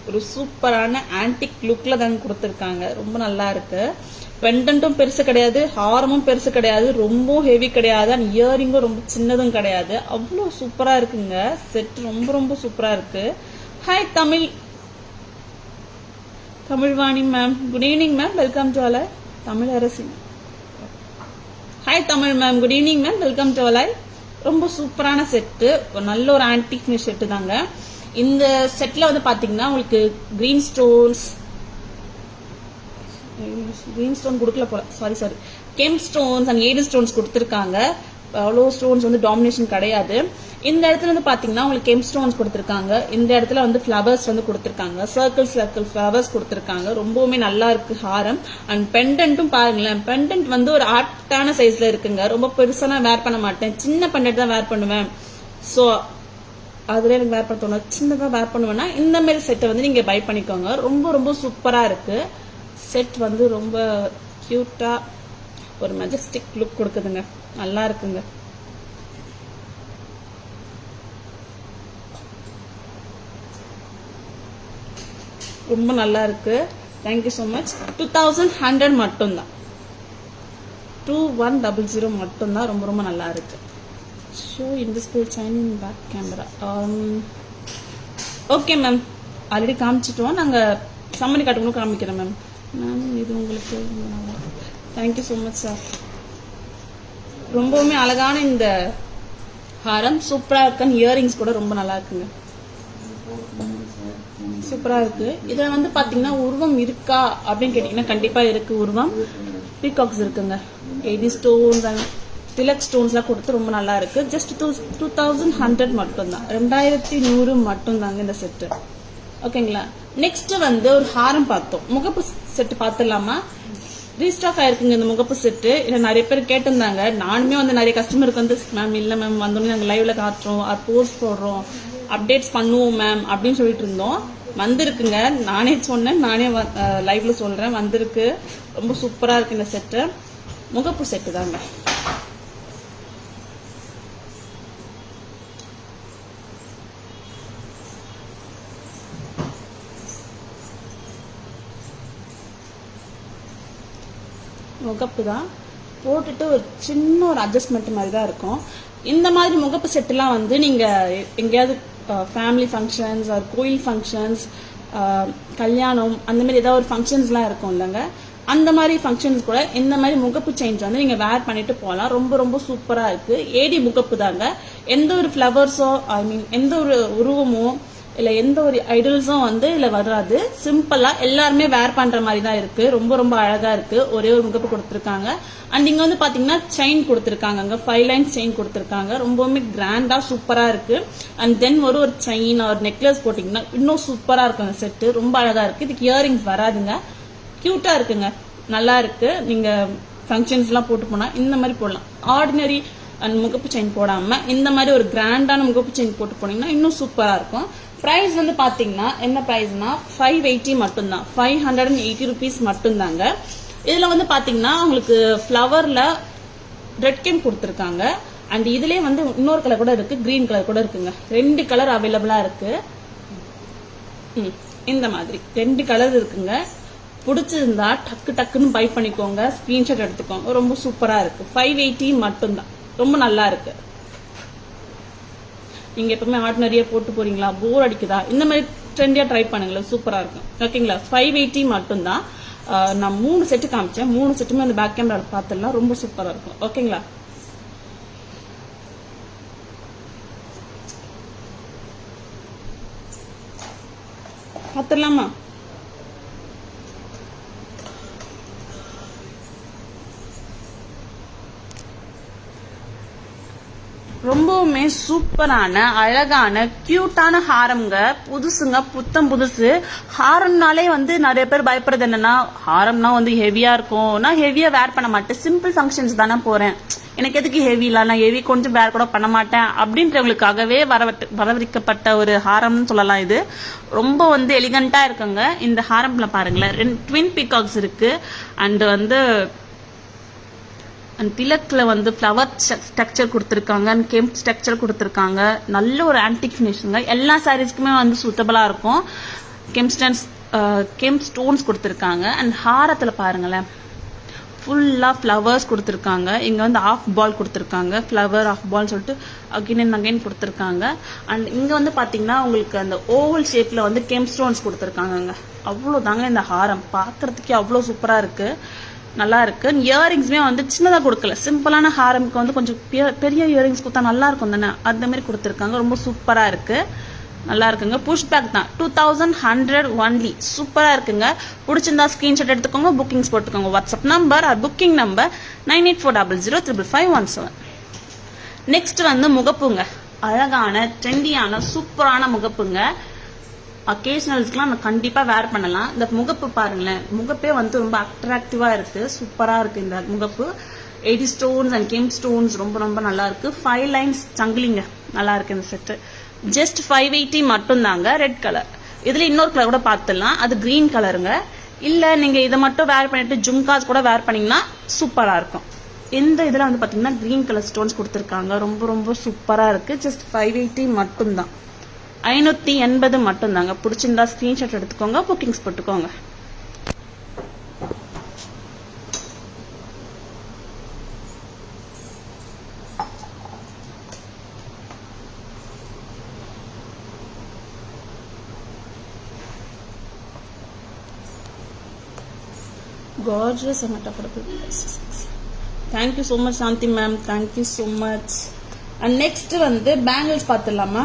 ஒரு சூப்பரான ஆன்டிக் லுக்ல தாங்க கொடுத்துருக்காங்க. ரொம்ப நல்லா இருக்கு. பெண்டன்ட்டும் பெருசு கிடையாது, ஹாரமும் பெருசு கிடையாது, ரொம்ப ஹெவி கிடையாது, அண்ட் இயரிங்கும் ரொம்ப சின்னதும் கிடையாது. அவ்வளோ சூப்பரா இருக்குங்க செட், ரொம்ப ரொம்ப சூப்பரா இருக்கு. Hi Tamilvani ma'am, good evening ma'am, welcome to all. Tamil Arasi, hi Tamil ma'am, good evening ma'am, welcome to all. ரொம்ப சூப்பரான செட்டு, நல்ல ஒரு ஆன்டிக் ஃபினிஷ் செட்டு தாங்க. இந்த செட்ல வந்து பாத்தீங்கன்னா உங்களுக்கு கிரீன் ஸ்டோன் கொடுக்கல போல, sorry gem stones and 8 stones கொடுத்துருக்காங்க. அவ்வளோ ஸ்டோன்ஸ் வந்து டாமினேஷன் கிடையாது. இந்த இடத்துல வந்து பாத்தீங்கன்னா உங்களுக்கு கெம் ஸ்டோன்ஸ் கொடுத்துருக்காங்க. இந்த இடத்துல வந்து ஃபிளவர்ஸ் வந்து கொடுத்துருக்காங்க, சர்க்கிள் ஃபிளவர்ஸ் கொடுத்துருக்காங்க. ரொம்பவுமே நல்லா இருக்கு ஹாரம். அண்ட் பெண்டன்ட்டும் பாருங்களேன், பெண்டன்ட் வந்து ஒரு ஆர்ட்டான சைஸ்ல இருக்குங்க. ரொம்ப பெருசா நான் வேர் பண்ண மாட்டேன், சின்ன பெண்டன்ட் தான் வேர் பண்ணுவேன். ஸோ அதுல எனக்கு வேர் பண்ண தோணும், சின்னதா வேர் பண்ணுவேன்னா இந்த மாதிரி செட்டை வந்து நீங்க பை பண்ணிக்கோங்க. ரொம்ப ரொம்ப சூப்பரா இருக்கு செட், வந்து ரொம்ப கியூட்டா ஒரு மெஜஸ்டிக் லுக் கொடுக்குதுங்க, நல்லா இருக்குங்க. ரொம்ப நல்லா இருக்கு. Thank you so much. 2100 மட்டும்தான். 2100 மட்டும்தான். ரொம்ப ரொம்ப நல்லா இருக்கு. Show invisible chain in back camera. Okay ma'am, already காமிச்சிட்டோம். நாங்கள் சம்மரி காட்டும்போது காமிக்கிறேன் மேம். மேம் இது உங்களுக்கு நல்லா தேங்க்யூ ஸோ மச் சார். ரொம்பவுமே அழகான இந்த ஹாரம் சூப்பராக இருக்குன்னு இயரிங்ஸ் கூட ரொம்ப நல்லா இருக்குங்க. சூப்பராக இருக்கு. இதில் வந்து பார்த்தீங்கன்னா உருவம் இருக்கா அப்படின்னு கேட்டிங்கன்னா கண்டிப்பாக இருக்கு. உருவம் பீகாக்ஸ் இருக்குங்க. 80 ஸ்டோன்ஸ் அண்ட் திலக் ஸ்டோன்ஸ்லாம் கொடுத்து ரொம்ப நல்லா இருக்கு. ஜஸ்ட் 2100 மட்டும்தான், 2100 மட்டும்தாங்க இந்த செட்டு. ஓகேங்களா. நெக்ஸ்ட் வந்து ஒரு ஹாரம் பார்த்தோம். முகப்பு செட்டு பார்த்துடலாமா? ரீஸ்டாக் ஆயிருக்குங்க இந்த முகப்பு செட்டு. இல்லை நிறைய பேர் கேட்டிருந்தாங்க. நானுமே வந்து நிறைய கஸ்டமருக்கு வந்து மேம் இல்லை மேம் வந்தோடனே நாங்கள் லைவ்ல காட்டுறோம், போஸ்ட் போடுறோம், அப்டேட்ஸ் பண்ணுவோம் மேம் அப்படின்னு சொல்லிட்டு இருந்தோம். வந்திருக்குங்க. நானே சொன்னேன், நானே லைவ்ல சொல்றேன், வந்திருக்கு. ரொம்ப சூப்பரா இருக்கு இந்த செட்டு. முகப்பு செட்டு தாங்க. முகப்பு தான் போட்டுட்டு ஒரு சின்ன ஒரு அட்ஜஸ்ட்மெண்ட் மாதிரி தான் இருக்கும். இந்த மாதிரி முகப்பு செட்டுலாம் வந்து நீங்க எங்கேயாவது ஃபேமிலி ஃபங்க்ஷன்ஸ், கோயில் ஃபங்க்ஷன்ஸ், கல்யாணம், அந்த மாதிரி ஏதாவது ஒரு ஃபங்க்ஷன்ஸ்லாம் இருக்கும் இல்லைங்க, அந்த மாதிரி ஃபங்க்ஷன்ஸ் கூட இந்த மாதிரி முகப்பு செயின்ஸ் வந்து நீங்க வேர் பண்ணிட்டு போகலாம். ரொம்ப ரொம்ப சூப்பரா இருக்கு. ஏடி முகப்பு தாங்க. எந்த ஒரு ஃப்ளவர்ஸோ எந்த ஒரு உருவமோ இல்லை எந்த ஒரு ஐடல்ஸும் வந்து இதில் வராது. சிம்பிளா எல்லாருமே வேர் பண்ற மாதிரி தான் இருக்கு. ரொம்ப ரொம்ப அழகா இருக்கு. ஒரே ஒரு முகப்பு கொடுத்துருக்காங்க. அண்ட் இங்க வந்து பாத்தீங்கன்னா செயின் கொடுத்துருக்காங்க. 5 லைன்ஸ் செயின் கொடுத்துருக்காங்க. ரொம்பவுமே கிராண்டா சூப்பரா இருக்கு. அண்ட் தென் ஒரு செயின் ஒரு நெக்லஸ் போட்டீங்கன்னா இன்னும் சூப்பரா இருக்கும் அந்த செட்டு. ரொம்ப அழகா இருக்கு. இதுக்கு இயரிங்ஸ் வராதுங்க. கியூட்டா இருக்குங்க. நல்லா இருக்கு. நீங்க ஃபங்க்ஷன்ஸ் எல்லாம் போட்டு போனா இந்த மாதிரி போடலாம். ஆர்டினரி அண்ட் முகப்பு செயின் போடாம இந்த மாதிரி ஒரு கிராண்டான முகப்பு செயின் போட்டு போனீங்கன்னா இன்னும் சூப்பரா இருக்கும். பிரைஸ் வந்து பாத்தீங்கன்னா என்ன பிரைஸ்னா 580 மட்டும்தான். 580 rupees மட்டும்தாங்க. இதுல வந்து பாத்தீங்கன்னா உங்களுக்கு ஃபிளவர்ல ரெட் கேம் கொடுத்துருக்காங்க. அண்ட் இதுலயே வந்து இன்னொரு கலர் கூட இருக்கு, கிரீன் கலர் கூட இருக்குங்க. 2 கலர் அவைலபிளா இருக்கு. இந்த மாதிரி 2 கலர் இருக்குங்க. பிடிச்சிருந்தா டக்கு டக்குன்னு பை பண்ணிக்கோங்க, ஸ்கிரீன்ஷாட் எடுத்துக்கோங்க. ரொம்ப சூப்பரா இருக்கு. 580 மட்டும்தான். ரொம்ப நல்லா இருக்கு. நீங்க எப்பவுமே ஆர்டினரியா போட்டு போறீங்களா, போர் அடிக்குதா, இந்த மாதிரி ட்ரெண்டியா ட்ரை பண்ணுங்களேன், சூப்பரா இருக்கும். ஓகேங்களா. 580 மட்டும்தான். நான் 3 செட்டு காமிச்சேன். 3 செட்டுமே அந்த பேக் கேமரா பார்த்துடலாம். ரொம்ப சூப்பரா இருக்கும். ஓகேங்களா. பார்த்துடலாமா? ரொம்பவுமே சூப்பரான அழகான கியூட்டான ஹாரம்ங்க. புதுசுங்க, புத்தம் புதுசு. ஹாரம்னாலே வந்து நிறைய பேர் பயப்படுறது என்னன்னா, ஹாரம்னா வந்து ஹெவியா இருக்கும், நான் ஹெவியா வேர் பண்ண மாட்டேன், சிம்பிள் ஃபங்க்ஷன்ஸ் தானே போறேன், எனக்கு எதுக்கு ஹெவி இல்ல, நான் ஹெவி கொஞ்சம் வேர் கூட பண்ண மாட்டேன் அப்படின்றவங்களுக்காகவே வரவழைக்கப்பட்ட ஒரு ஹாரம்னு சொல்லலாம். இது ரொம்ப வந்து எலிகண்டா இருக்குங்க. இந்த ஹாரம்ல பாருங்களேன், 2 ட்வின் பீகாக்ஸ் இருக்கு. அண்ட் வந்து திலக்ல வந்து ஃப்ளவர் ஸ்ட்ரக்சர் கொடுத்துருக்காங்க, கெம்ப் ஸ்ட்ரக்சர் கொடுத்துருக்காங்க. நல்ல ஒரு ஆன்டிக் ஃபினிஷிங்க. எல்லா சாரீஸ்க்குமே வந்து சூட்டபிளா இருக்கும். கெம்ப் ஸ்டோன்ஸ் கொடுத்துருக்காங்க. அண்ட் ஹாரத்துல பாருங்களேன், ஃபுல்லா ஃப்ளவர்ஸ் கொடுத்துருக்காங்க. இங்க வந்து ஆஃப் பால் கொடுத்துருக்காங்க, ஃப்ளவர் ஆஃப் பால் சொல்லிட்டு அகைன் அண்ட் அகைன் கொடுத்துருக்காங்க. அண்ட் இங்க வந்து பாத்தீங்கன்னா உங்களுக்கு அந்த ஓவல் ஷேப்ல வந்து கெம்ப் ஸ்டோன்ஸ் கொடுத்துருக்காங்க. அவ்வளவுதாங்க இந்த ஹாரம். பாக்குறதுக்கே அவ்வளவு சூப்பரா இருக்கு, நல்லா இருக்கு. இயரிங்ஸ்மே வந்து சின்னதா கொடுக்கல, சிம்பிளான ஹாரம்க்கு வந்து கொஞ்சம் பெரிய இயரிங்ஸ் கொடுத்தா நல்லா இருக்கும் தானே, அந்த மாதிரி கொடுத்துருக்காங்க. ரொம்ப சூப்பரா இருக்கு, நல்லா இருக்குங்க. புஷ் பேக் தான். 2100 ஒன்லி. சூப்பரா இருக்குங்க. பிடிச்சிருந்தா ஸ்கிரீன்ஷாட் எடுத்துக்கோங்க, புக்கிங்ஸ் போட்டுக்கோங்க. WhatsApp number booking number 9840055517. Next வந்து முகப்புங்க. அழகான ட்ரெண்டியான சூப்பரான முகப்புங்க. அக்கேஷனல்ஸ்க்குலாம் நம்ம கண்டிப்பா வேர் பண்ணலாம். இந்த முகப்பு பாருங்களேன், முகப்பே வந்து ரொம்ப அட்ராக்டிவா இருக்கு, சூப்பரா இருக்கு இந்த முகப்பு. 80 ஸ்டோன்ஸ் அண்ட் கெம்ப் ஸ்டோன்ஸ் ரொம்ப ரொம்ப நல்லா இருக்கு. 5 லைன்ஸ் சங்கிலிங்க, நல்லா இருக்கு இந்த செட்டு. ஜஸ்ட் 580 மட்டும் தாங்க. Red colour. இதுல இன்னொரு கலர் கூட பார்த்துடலாம், அது கிரீன் கலருங்க. இல்ல நீங்க இதை மட்டும் வேர் பண்ணிட்டு ஜும்காஸ் கூட வேர் பண்ணீங்கன்னா சூப்பரா இருக்கும். இந்த இதுல வந்து பாத்தீங்கன்னா கிரீன் கலர் ஸ்டோன்ஸ் கொடுத்துருக்காங்க. ரொம்ப ரொம்ப சூப்பரா இருக்கு. ஜஸ்ட் 580 மட்டும் தான். 580 மட்டும் தாங்க. பிடிச்சிருந்தா ஸ்கிரீன்ஷாட் எடுத்துக்கோங்க, புக்கிங்ஸ் போட்டுக்கோங்க. gorgeous and affordable prices. Thank you so much Shanti ma'am, thank you so much. And next வந்து bangles பார்த்துடலாமா?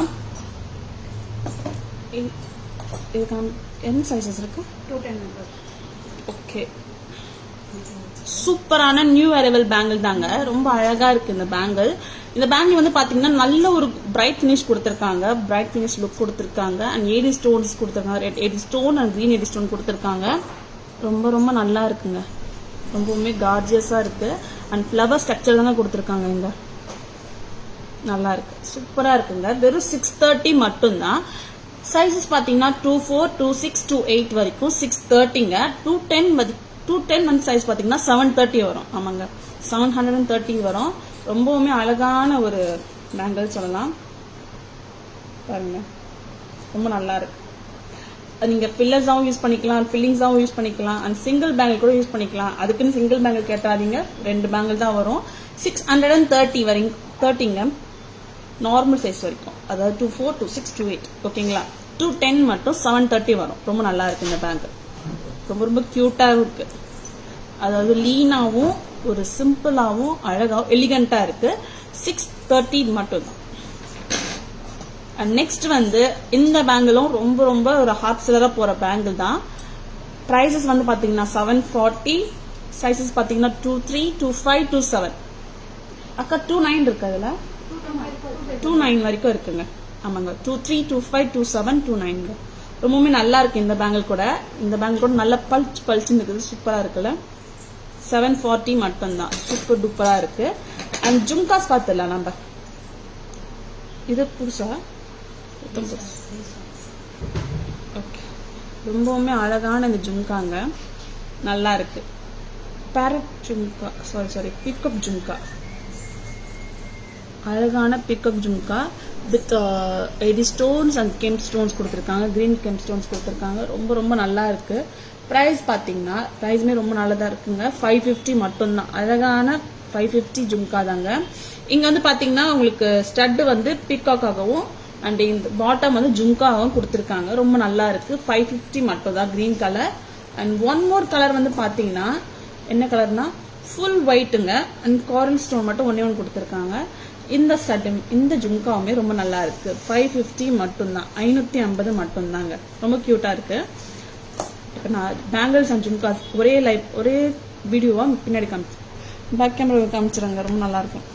இதுக்கு என்ன சைஸஸ் இருக்கு? 210 நம்பர். ஓகே, சூப்பரான நியூ அரைவல் பேங்கிள் தாங்க. ரொம்ப அழகா இருக்கு இந்த பேங்கிள். இந்த பேங்கிள் வந்து பாத்தீங்கன்னா நல்ல ஒரு பிரைட் ஃபினிஷ் கொடுத்திருக்காங்க, பிரைட் ஃபினிஷ் லுக் கொடுத்திருக்காங்க. அண்ட் ஏடி ஸ்டோன்ஸ் கொடுத்திருக்காங்க, red AD stone and green AD stone கொடுத்திருக்காங்க. ரொம்ப ரொம்ப நல்லா இருக்குங்க, ரொம்பவுமே கார்ஜியஸா இருக்கு. அண்ட் ஃபிளவர் ஸ்ட்ரக்சர் தானே கொடுத்திருக்காங்க இங்க, நல்லா இருக்கு, சூப்பரா இருக்குங்க. வெறும் 630 மட்டும்தான். சைஸஸ் பாத்தீங்கன்னா 24, 26, 28 வரைக்கும் 630ங்க. 210 வந்து சைஸ் பாத்தீங்கன்னா 730 வரும். ஆமாங்க, 730 வரும். ரொம்பவுமே அழகான ஒரு பேங்கிள் சொல்லலாம். பாருங்க, ரொம்ப நல்லா இருக்கு. நீங்க ஃபில்லர்ஸாவும் யூஸ் பண்ணிக்கலாம், ஃபில்லிங்ஸாவும் யூஸ் பண்ணிக்கலாம், அண்ட் சிங்கிள் பேங்கிள் கூட யூஸ் பண்ணிக்கலாம். அதுக்குன்னு சிங்கிள் பேங்கிள் கேட்டாதீங்க, 2 பேங்கிள் தான் வரும். 630 வரைக்கும் 30ங்க, நார்மல் சைஸ் வரைக்கும், அதாவது 24, 26, 28 ஓகேங்களா. 210 மட்டும் 730 வரும். ரொம்ப நல்லா இருக்கு இந்த பேங்கிள், ரொம்ப ரொம்ப கியூட்டாவும் இருக்கு. அதாவது லீனாவும் ஒரு சிம்பிளாவும் அழகாவும் எலிகண்டா இருக்கு. 630 மட்டும் தான். நெக்ஸ்ட் வந்து இந்த பேங்கிளும் ரொம்ப ரொம்ப ஒரு ஹாட் செல்லரா போற பேங்கிள் தான். பிரைசஸ் வந்து பாத்தீங்கன்னா 740, சைசஸ் பாத்தீங்கன்னா 23, 25, 27. அக்கா 29 இருக்கு, அதுல 29 வரைக்கும் இருக்குங்க. ஆமாங்க, 23, 25, 27, 29. ரொம்பவுமே நல்லா இருக்கு இந்த பேங்கிள் கூட. இந்த பேங்கிள் கூட நல்ல பல்ச்சுன்னு இருக்குது, சூப்பரா இருக்குல்ல. 740 மட்டும்தான், சூப்பர் டூப்பரா இருக்கு. அண்ட் ஜும்காஸ் பார்த்துடலாம் நம்ம. இது புதுசா ஓகே, ரொம்பவுமே அழகான இந்த ஜும்காங்க, நல்லா இருக்கு. Parrot jhumka, sorry pickup jhumka, அழகான pickup jhumka with 80 stones and kemp stones கொடுத்துருக்காங்க, கிரீன் கெம் ஸ்டோன்ஸ் கொடுத்துருக்காங்க. ரொம்ப ரொம்ப நல்லா இருக்கு. பிரைஸ் பாத்தீங்கன்னா பிரைஸ்மே ரொம்ப நல்லதா இருக்குங்க. 550 மட்டும்தான். அழகான 550 ஜும்கா தாங்க. இங்க வந்து பாத்தீங்கன்னா உங்களுக்கு ஸ்டட் வந்து பிக்காக்காகவும் அண்ட் இந்த பாட்டம் வந்து ஜும்காவும் கொடுத்துருக்காங்க. ரொம்ப நல்லா இருக்கு. 550 மட்டும் தான், green colour. And one more colour வந்து பாத்தீங்கன்னா என்ன கலர்னா ஃபுல் ஒயிட்டுங்க. அண்ட் காரல் ஸ்டோன் மட்டும் ஒன்னே ஒன்று கொடுத்துருக்காங்க. இந்த ஸ்டட்டும் இந்த ஜும்காவுமே ரொம்ப நல்லா இருக்கு. 550 மட்டும்தான், 550 மட்டும்தாங்க. ரொம்ப கியூட்டா இருக்கு. இப்போ நான் பேங்கிள்ஸ் அண்ட் ஜும்காஸ் ஒரே வீடியோவா பின்னாடி காமிச்சு பேக் கேமரா காமிச்சிருங்க, ரொம்ப நல்லா இருக்கும்.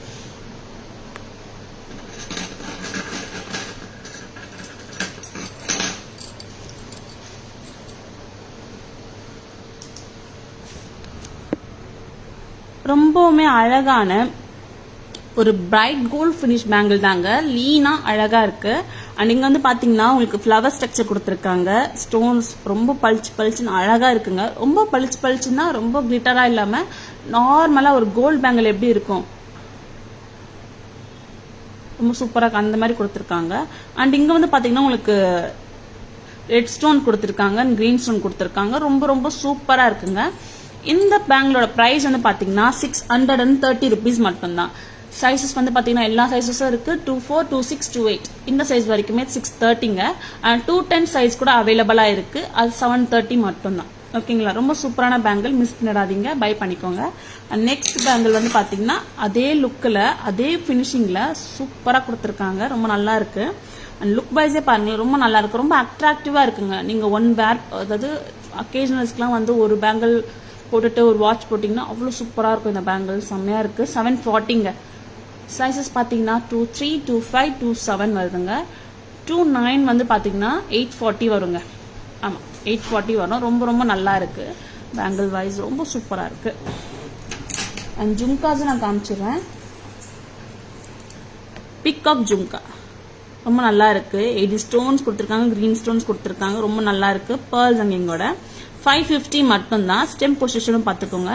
ரொம்பவுமே அழகான ஒரு பிரைட் கோல்ட் ஃபினிஷ் பேங்கிள் தாங்க. லீனா அழகா இருக்கு. அண்ட் இங்க வந்து பாத்தீங்கன்னா உங்களுக்கு ஃபிளவர் ஸ்ட்ரக்சர் கொடுத்துருக்காங்க. ஸ்டோன்ஸ் ரொம்ப பளிச்சுன்னு அழகா இருக்குங்க. ரொம்ப பளிச்சுன்னா ரொம்ப கிளிட்டரா இல்லாம நார்மலா ஒரு கோல்ட் பேங்கிள் எப்படி இருக்கும், ரொம்ப சூப்பரா அந்த மாதிரி கொடுத்துருக்காங்க. அண்ட் இங்க வந்து பாத்தீங்கன்னா உங்களுக்கு ரெட் ஸ்டோன் கொடுத்துருக்காங்க, கிரீன் ஸ்டோன் கொடுத்துருக்காங்க. ரொம்ப ரொம்ப சூப்பரா இருக்குங்க. இந்த பேங்கிளோட பிரைஸ் வந்து பாத்தீங்கன்னா 630 rupees மட்டும்தான். சைசஸ் வந்து பாத்தீங்கன்னா எல்லா சைசஸும் இருக்கு. 24, 26, 28 இந்த சைஸ் வரைக்குமே 630ங்க. அண்ட் 210 சைஸ் கூட அவைலபிளா இருக்கு. அது 730 மட்டும்தான். ஓகேங்களா, ரொம்ப சூப்பரான பேங்கிள், மிஸ் பண்ணிடாதீங்க, பை பண்ணிக்கோங்க. அண்ட் நெக்ஸ்ட் பேங்கிள் வந்து பாத்தீங்கன்னா அதே லுக்ல அதே பினிஷிங்ல சூப்பரா கொடுத்துருக்காங்க. ரொம்ப நல்லா இருக்கு. அண்ட் லுக் வைஸே பாருங்க, ரொம்ப நல்லா இருக்கு, ரொம்ப அட்ராக்டிவா இருக்குங்க. நீங்க அதாவது அக்கேஷனல்ஸ்க்குலாம் வந்து ஒரு பேங்கிள் போட்டுட்டு ஒரு வாட்ச் போட்டிங்கன்னா அவ்வளோ சூப்பராக இருக்கும். இந்த பேங்கிள் செம்மையா இருக்கு. 740ங்க. சைஸஸ் பார்த்தீங்கன்னா 23, 25, 27 வருதுங்க. 29 வந்து பார்த்தீங்கன்னா 840 வருங்க. ஆமாம், 840 வரும். ரொம்ப ரொம்ப நல்லா இருக்கு. பேங்கிள் வைஸ் ரொம்ப சூப்பராக இருக்கு. அண்ட் ஜும்காஸும் நான் காமிச்சிடுறேன். பிக்அப் ஜும்கா ரொம்ப நல்லா இருக்கு. 80 ஸ்டோன்ஸ் கொடுத்துருக்காங்க, கிரீன் ஸ்டோன்ஸ் கொடுத்துருக்காங்க. ரொம்ப நல்லா இருக்கு. பேர்ல்ஸ் அங்கோட 550 மட்டும்தான். ஸ்டெம் பொசிஷனும் பார்த்துக்கோங்க,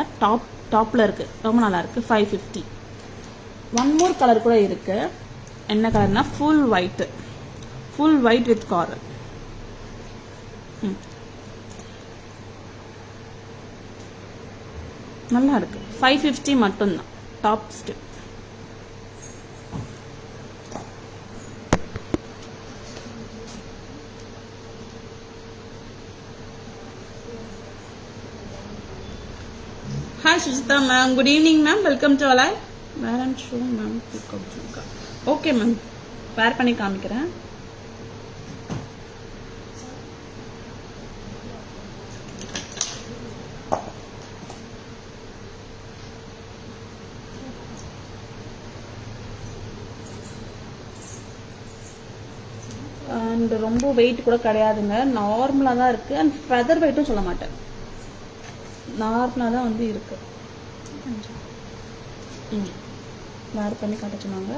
டாப்ல இருக்கு. ரொம்ப நல்லா இருக்கு. 550. ஒன் மோர் கலர் கூட இருக்கு. என்ன கலர்னா ஃபுல் ஒயிட் வித் காரல். நல்லா இருக்கு. 550 மட்டும்தான். Top step. Sujita ma'am. Good evening ma'am. Welcome to Alai. Wear and show ma'am. Pick up jumka. Okay ma'am. Wear பண்ணி காமிக்கிறேன். அண்ட் ரொம்ப வெயிட் கூட கிடையாதுங்க, நார்மலா தான் இருக்கு. அண்ட் ஃபெதர் வெயிட்டும் சொல்ல மாட்டேன், நார்மலா தான் வந்து இருக்கு. வேர் பண்ணி காட்ட சொன்னாங்க.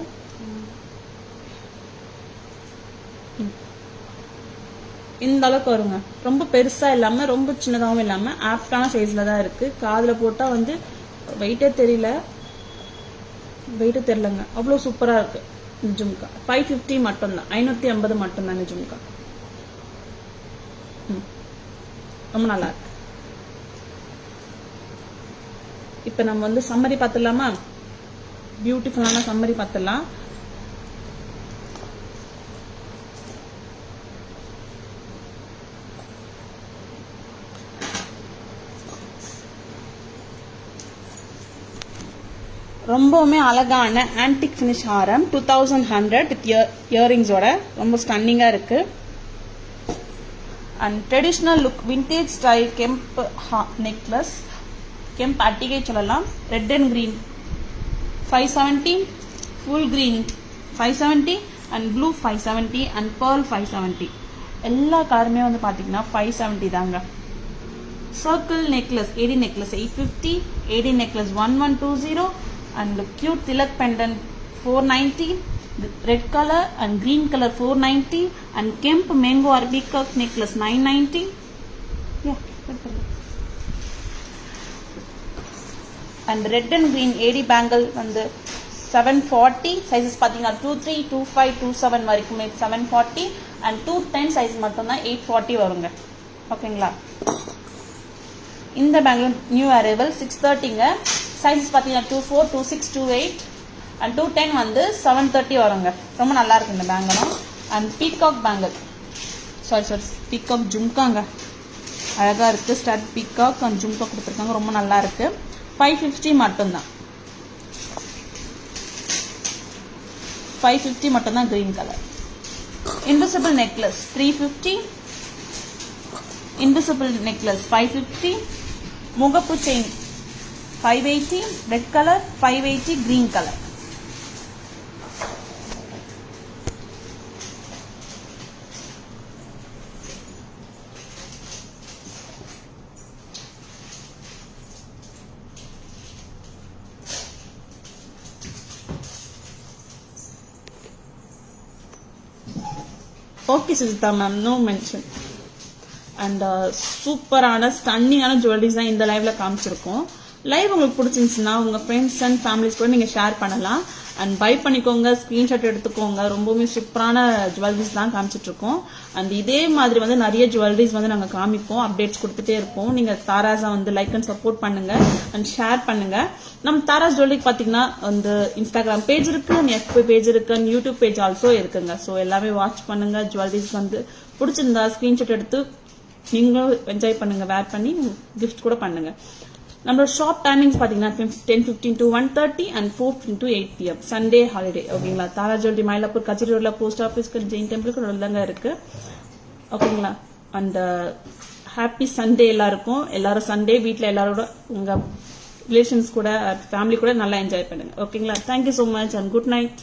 இந்த அளவுக்கு வருங்க, ரொம்ப பெருசா இல்லாம ரொம்ப சின்னதாகவும் இல்லாம ஆப்டான சைஸ்ல தான் இருக்கு. காதுல போட்டா வந்து வெயிட்டே தெரியலங்க, அவ்வளவு சூப்பரா இருக்கு. ஜும்கா 550 மட்டும்தான், 550 மட்டும்தாங்க ஜும்கா. ரொம்ப நல்லா இருக்கு. இப்ப நம்ம வந்து சம்மரி பார்த்துடலாமா? பியூட்டிஃபுல்லான சம்மரி பார்த்துடலாம். ரொம்பவுமே அழகான ஆன்டிக் ஃபினிஷ் ஹாரம் 2100 வித் இயரிங்ஸோட ரொம்ப ஸ்டன்னிங்கா இருக்கு. And traditional look vintage style kemp necklace, kemp அட்டிகை சொல்லலாம். Red and green 570, full green 570 and blue 570 and pearl 570. எல்லா கலருமே வந்து பாத்தீங்கன்னா 570 தாங்க. Circle necklace AD necklace 850, AD necklace 1120 and cute tilak pendant 490, red color and green color 490 and kemp mango or peacock necklace 990. Yeah, and red and green AD bangle வந்து 740, sizes பாத்தீங்கன்னா 23, 25, 27 வரைக்குமே 740 and 210 size மட்டும் தான் 840 வருங்க. ஓகேங்களா? இந்த bangle new arrival 630ங்க. Sizes பார்த்தீங்கன்னா 24, 26, 28 and 210 வந்து 730 வருங்க. ரொம்ப நல்லா இருக்கு இந்த பேங்கிளும். And peacock bangle, sorry peacock ஜும்காங்க, அழகா இருக்கு. ஸ்டட் பீகாக் அண்ட் ஜும்கா கொடுத்துருக்காங்க, ரொம்ப நல்லா இருக்கு. 550 மட்டும்தான், 550 மட்டும்தான் green colour. Invisible necklace 350, invisible necklace 550, முகப்பு chain 580, red color 580, green color. Okay Sujita ma'am, no mention. And சூப்பரான ஸ்டன்னிங்கான ஜுவல்லரிஸ் தான் இந்த லைவ்ல காமிச்சிருக்கோம். லைவ் உங்களுக்கு பிடிச்சிருந்துச்சுன்னா உங்க ஃப்ரெண்ட்ஸ் அண்ட் ஃபேமிலிஸ் கூட நீங்க ஷேர் பண்ணலாம். அண்ட் பை பண்ணிக்கோங்க, ஸ்கிரீன்ஷாட் எடுத்துக்கோங்க. ரொம்பவுமே சூப்பரான ஜுவல்லரிஸ் தான் காமிச்சிட்டு இருக்கோம். அண்ட் இதே மாதிரி வந்து நிறைய ஜுவல்லரிஸ் வந்து நாங்க காமிப்போம், அப்டேட்ஸ் கொடுத்துட்டே இருப்போம். நீங்க தாராஸா வந்து லைக் அண்ட் சப்போர்ட் பண்ணுங்க அண்ட் ஷேர் பண்ணுங்க. நம்ம தாராஸ் ஜுவல்லரிக்கு பாத்தீங்கன்னா வந்து இன்ஸ்டாகிராம் பேஜ் இருக்கு, எஃபி பேஜ் இருக்கு, யூடியூப் பேஜ் ஆல்சோ இருக்குங்க. ஸோ எல்லாமே வாட்ச் பண்ணுங்க. ஜுவல்லரிஸ் வந்து பிடிச்சிருந்தா ஸ்கிரீன்ஷாட் எடுத்து நீங்களும் என்ஜாய் பண்ணுங்க, வேர் பண்ணி கிஃப்ட் கூட பண்ணுங்க. நம்மளோட ஷாப் டைமிங்ஸ் பாத்தீங்கன்னா 10:15 to 1:30 and 4 to 8 PM Sunday holiday. ஓகேங்களா? தாரா ஜுவல்லரி மயிலாப்பூர் கச்சேரி ரோட்ல போஸ்ட் ஆஃபீஸ்க்கு ஜெயின் டெம்பிளுக்கு தாங்க இருக்கு. ஓகேங்களா? அண்ட் ஹாப்பி சண்டே எல்லாருக்கும். எல்லாரும் சண்டே வீட்ல எல்லாரோட உங்க ரிலேஷன்ஸ் கூட ஃபேமிலி கூட நல்லா என்ஜாய் பண்ணுங்க. ஓகேங்களா? Thank you so much and good night.